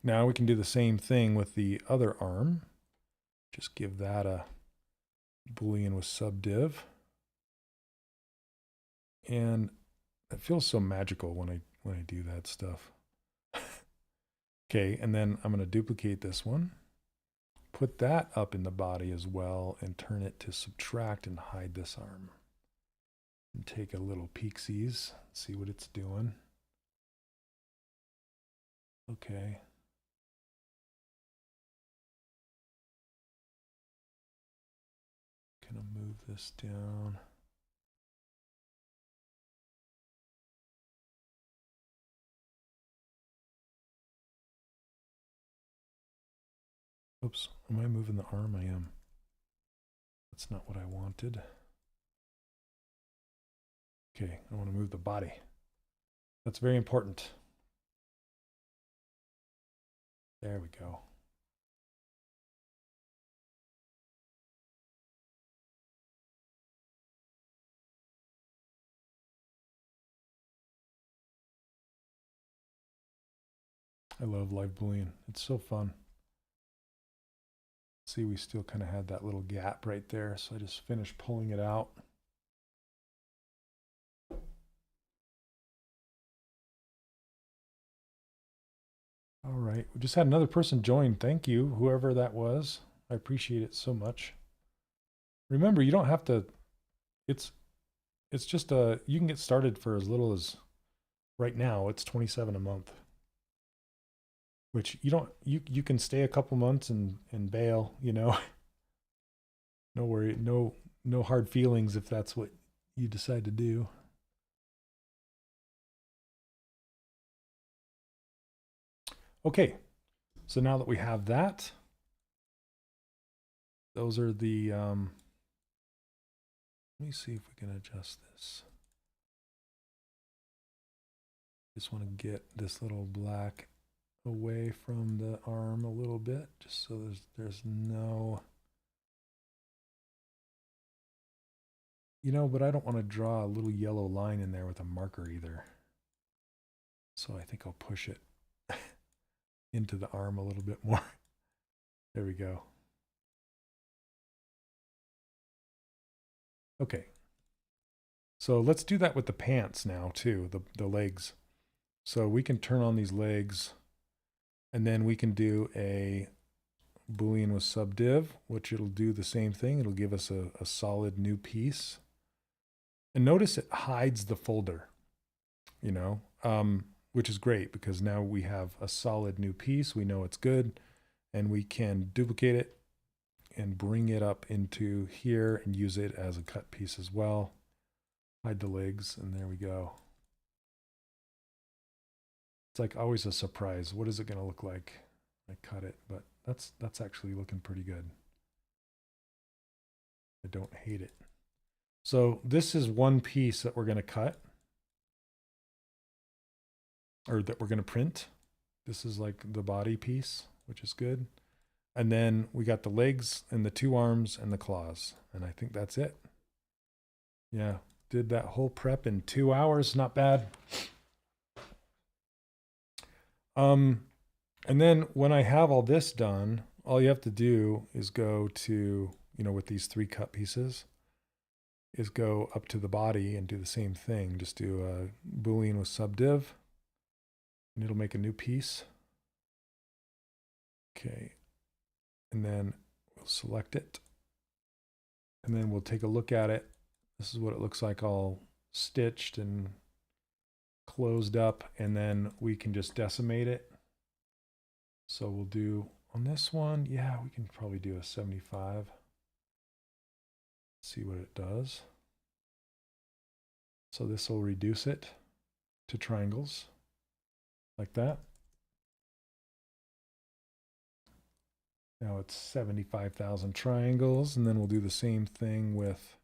[SPEAKER 1] Now we can do the same thing with the other arm. Just give that a Boolean with subdiv. And it feels so magical when I do that stuff. Okay, and then I'm going to duplicate this one. Put that up in the body as well and turn it to subtract and hide this arm. And take a little peeksies, see what it's doing. Okay. Gonna move this down. Oops, am I moving the arm? I am. That's not what I wanted. Okay, I want to move the body. That's very important. There we go. I love live Boolean. It's so fun. See, we still kind of had that little gap right there, so I just finished pulling it out. All right, we just had another person join. Thank you, whoever that was. I appreciate it so much. Remember, you don't have to, it's just you can get started for as little as, right now, it's $27 a month. Which you can stay a couple months and bail, you know. No worry, no hard feelings if that's what you decide to do. Okay, so now that we have that, those are the, let me see if we can adjust this. Just want to get this little black away from the arm a little bit, just so there's no, you know, but I don't want to draw a little yellow line in there with a marker either. So I think I'll push it into the arm a little bit more. There we go. Okay. So let's do that with the pants now too, the legs. So we can turn on these legs. And then we can do a Boolean with subdiv, which it'll do the same thing. It'll give us a solid new piece. And notice it hides the folder, you know, which is great because now we have a solid new piece. We know it's good, and we can duplicate it and bring it up into here and use it as a cut piece as well. Hide the legs, and there we go. It's like always a surprise. What is it going to look like? I cut it, but that's actually looking pretty good. I don't hate it. So this is one piece that we're going to cut, or that we're going to print. This is like the body piece, which is good. And then we got the legs and the two arms and the claws. And I think that's it. Yeah, did that whole prep in 2 hours. Not bad. And then when I have all this done, all you have to do is go to, you know, with these 3 cut pieces, is go up to the body and do the same thing. Just do a Boolean with subdiv, and it'll make a new piece. Okay. And then we'll select it. And then we'll take a look at it. This is what it looks like all stitched and closed up. And then we can just decimate it. So we'll do on this one, yeah, we can probably do a 75. See what it does. So this will reduce it to triangles like that. Now it's 75,000 triangles, and then we'll do the same thing with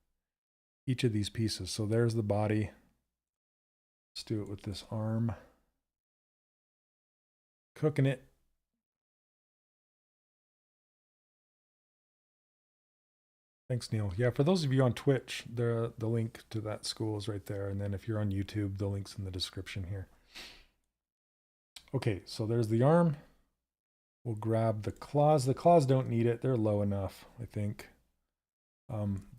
[SPEAKER 1] each of these pieces. So there's the body. Let's do it with this arm. Cooking it. Thanks, Neil. Yeah, for those of you on Twitch, the link to that school is right there. And then if you're on YouTube, the link's in the description here. Okay, so there's the arm. We'll grab the claws. The claws don't need it. They're low enough, I think.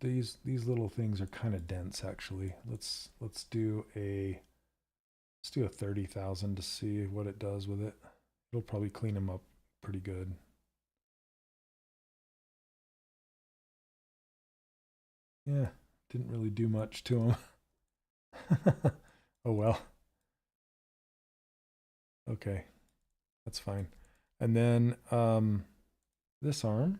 [SPEAKER 1] These little things are kind of dense, actually. Let's do a 30,000 to see what it does with it. It'll probably clean them up pretty good. Yeah, didn't really do much to them. Oh well. Okay, that's fine. And then this arm,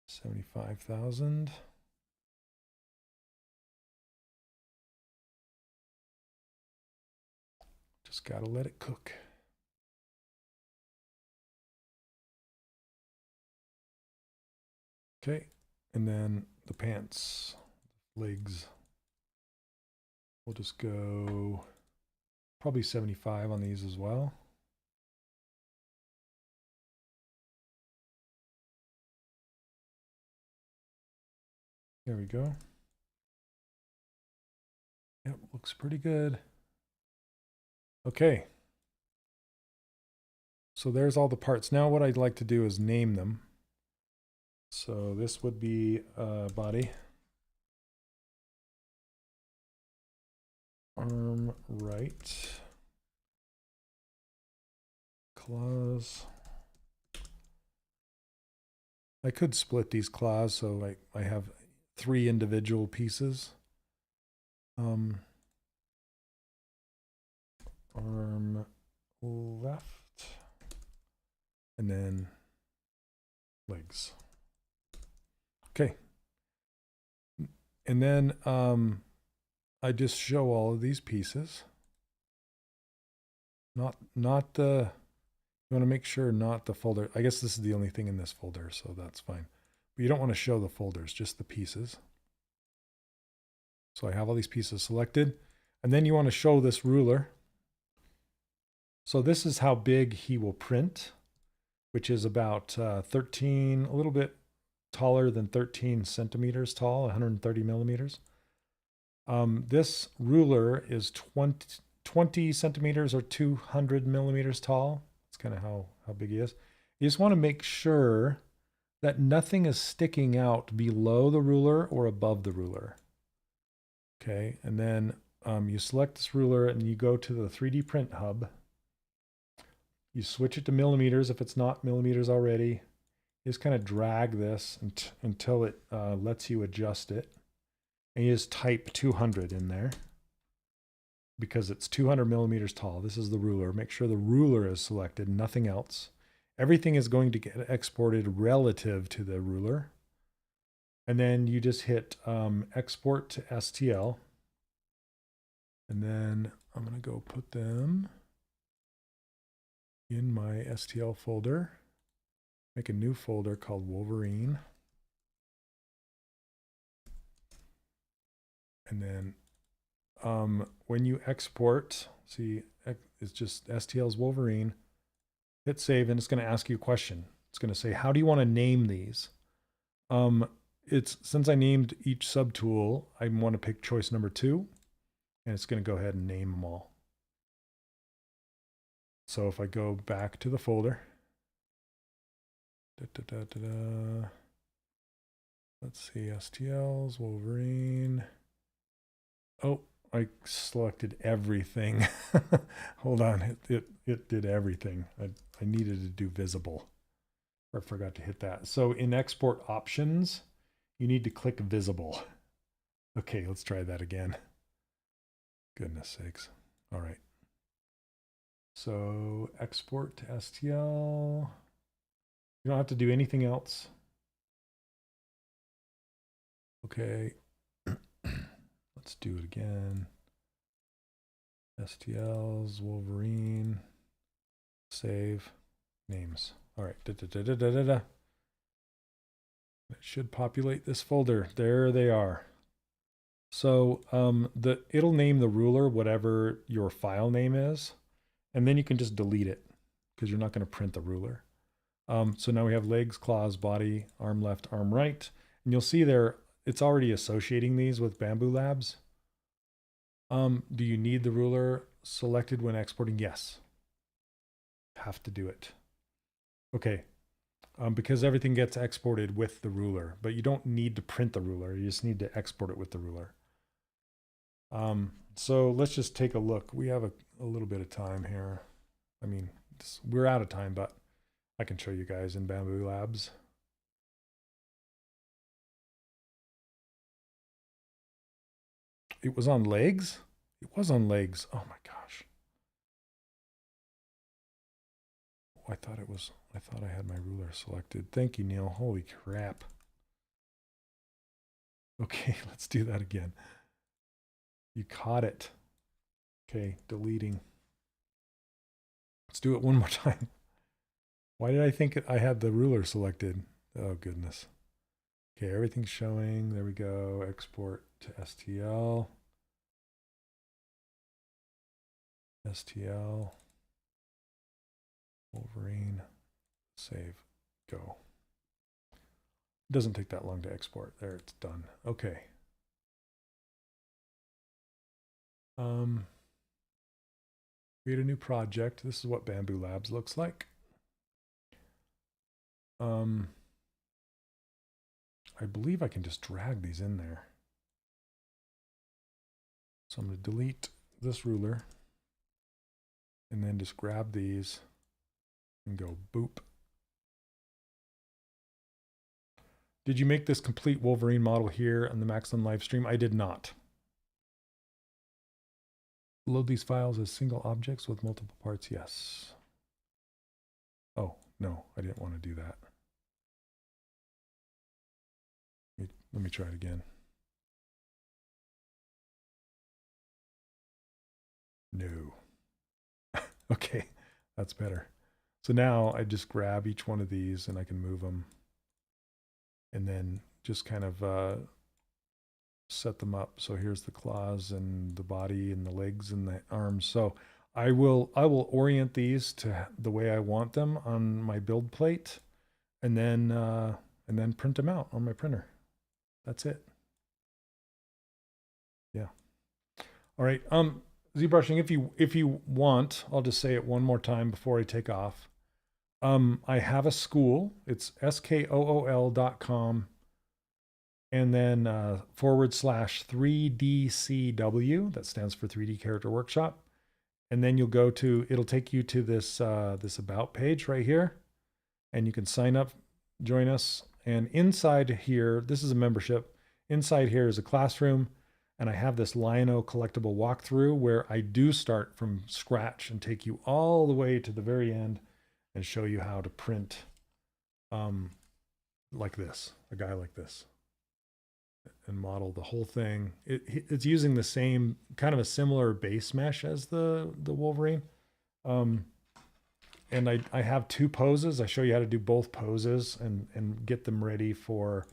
[SPEAKER 1] 75,000. Just gotta let it cook. Okay, and then the pants, legs. We'll just go probably 75 on these as well. There we go. Yep, looks pretty good. Okay. So there's all the parts. Now what I'd like to do is name them. So this would be body. Arm right. Claws. I could split these claws so I have 3 individual pieces. Arm left, and then legs. Okay. And then I just show all of these pieces. Not the, you want to make sure not the folder. I guess this is the only thing in this folder, so that's fine. But you don't want to show the folders, just the pieces. So I have all these pieces selected. And then you want to show this ruler. So this is how big he will print, which is about 13, a little bit taller than 13 centimeters tall, 130 millimeters. This ruler is 20 centimeters or 200 millimeters tall. That's kind of how big he is. You just want to make sure that nothing is sticking out below the ruler or above the ruler. Okay, and then you select this ruler and you go to the 3D print hub. You switch it to millimeters if it's not millimeters already. You just kind of drag this until it lets you adjust it. And you just type 200 in there because it's 200 millimeters tall. This is the ruler. Make sure the ruler is selected, nothing else. Everything is going to get exported relative to the ruler. And then you just hit export to STL. And then I'm going to go put them in my STL folder. Make a new folder called Wolverine. And then when you export, see, it's just STL's Wolverine. Hit save, and it's going to ask you a question. It's going to say, how do you want to name these? Since I named each subtool, I want to pick choice number 2, and it's going to go ahead and name them all. So if I go back to the folder, let's see, STL's Wolverine. Oh, I selected everything. Hold on, it did everything. I needed to do visible. I forgot to hit that. So in export options, you need to click visible. Okay, let's try that again. Goodness sakes. All right. So export to STL. You don't have to do anything else. Okay. Let's do it again. STL's Wolverine. Save. Names. All right. It should populate this folder. There they are. So it'll name the ruler whatever your file name is, and then you can just delete it because you're not going to print the ruler. So now we have legs, claws, body, arm left, arm right, and you'll see there it's already associating these with Bamboo Labs. Do you need the ruler selected when exporting? Yes. Have to do it. Okay. Because everything gets exported with the ruler, but you don't need to print the ruler. You just need to export it with the ruler. So let's just take a look. We have a little bit of time here. I mean, we're out of time, but I can show you guys in Bamboo Labs. It was on legs? It was on legs. Oh my gosh. I thought I had my ruler selected. Thank you, Neil. Holy crap. Okay, let's do that again. You caught it. Okay, deleting. Let's do it one more time. Why did I think I had the ruler selected? Oh, goodness. Okay, everything's showing. There we go. Export to STL. STL. Wolverine. Save. Go. It doesn't take that long to export. There, it's done. Okay. Create a new project. This is what Bamboo Labs looks like. I believe I can just drag these in there. So I'm going to delete this ruler and then just grab these and go boop. Did you make this complete Wolverine model here on the Maxon live stream? I did not. Load these files as single objects with multiple parts. Yes. Oh, no, I didn't want to do that. Let me try it again. No. Okay, that's better. So now I just grab each one of these and I can move them and then just kind of set them up. So here's the claws and the body and the legs and the arms. So I will orient these to the way I want them on my build plate and then print them out on my printer. That's it. Yeah. All right. ZBrushing, if you want, I'll just say it one more time before I take off. I have a school. It's skool.com and then /3DCW. That stands for 3D Character Workshop. And then you'll go to, it'll take you to this this about page right here, and you can sign up, join us. And inside here, this is a membership. Inside here is a classroom, and I have this Lion-O collectible walkthrough where I do start from scratch and take you all the way to the very end and show you how to print like this, a guy like this. and model the whole thing. It's using the same kind of a similar base mesh as the Wolverine. And I have 2 poses. I show you how to do both poses and get them ready for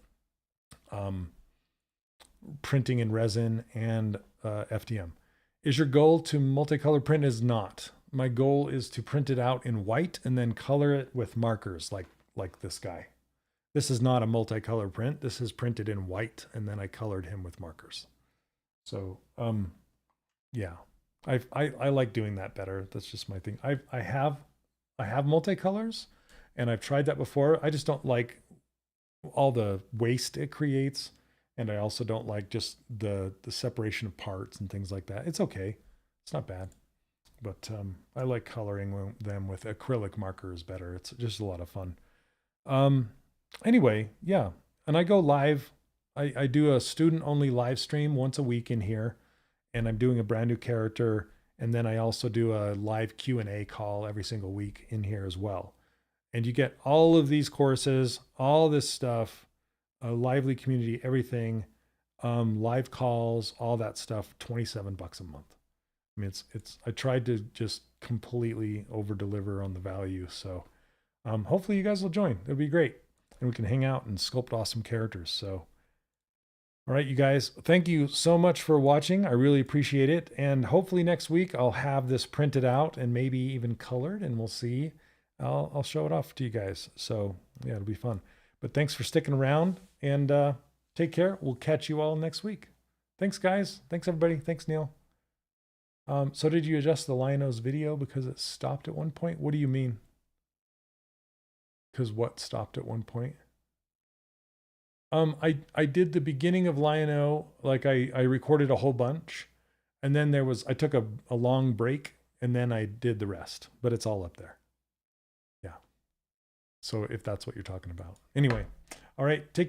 [SPEAKER 1] printing in resin and FDM. Is your goal to multicolor print? Is not. My goal is to print it out in white and then color it with markers like this guy. This is not a multicolor print. This is printed in white and then I colored him with markers. So yeah, I like doing that better. That's just my thing. I have multicolors and I've tried that before. I just don't like all the waste it creates. And I also don't like just the separation of parts and things like that. It's okay. It's not bad. But I like coloring them with acrylic markers better. It's just a lot of fun. Anyway, yeah. And I go live. I do a student-only live stream once a week in here. And I'm doing a brand new character. And then I also do a live Q&A call every single week in here as well. And you get all of these courses, all this stuff, a lively community, everything, live calls, all that stuff, $27 a month. I mean, I tried to just completely over deliver on the value. So hopefully you guys will join. It'll be great. And we can hang out and sculpt awesome characters. So, all right, you guys, thank you so much for watching. I really appreciate it. And hopefully next week I'll have this printed out and maybe even colored, and we'll see. I'll show it off to you guys. So yeah, it'll be fun. But thanks for sticking around, and take care. We'll catch you all next week. Thanks, guys. Thanks, everybody. Thanks, Neil. So did you adjust the Liono's video because it stopped at one point? What do you mean? Because what stopped at one point? I did the beginning of Liono, like I recorded a whole bunch, and then I took a long break, and then I did the rest, but it's all up there. Yeah. So if that's what you're talking about. Anyway, all right, take care.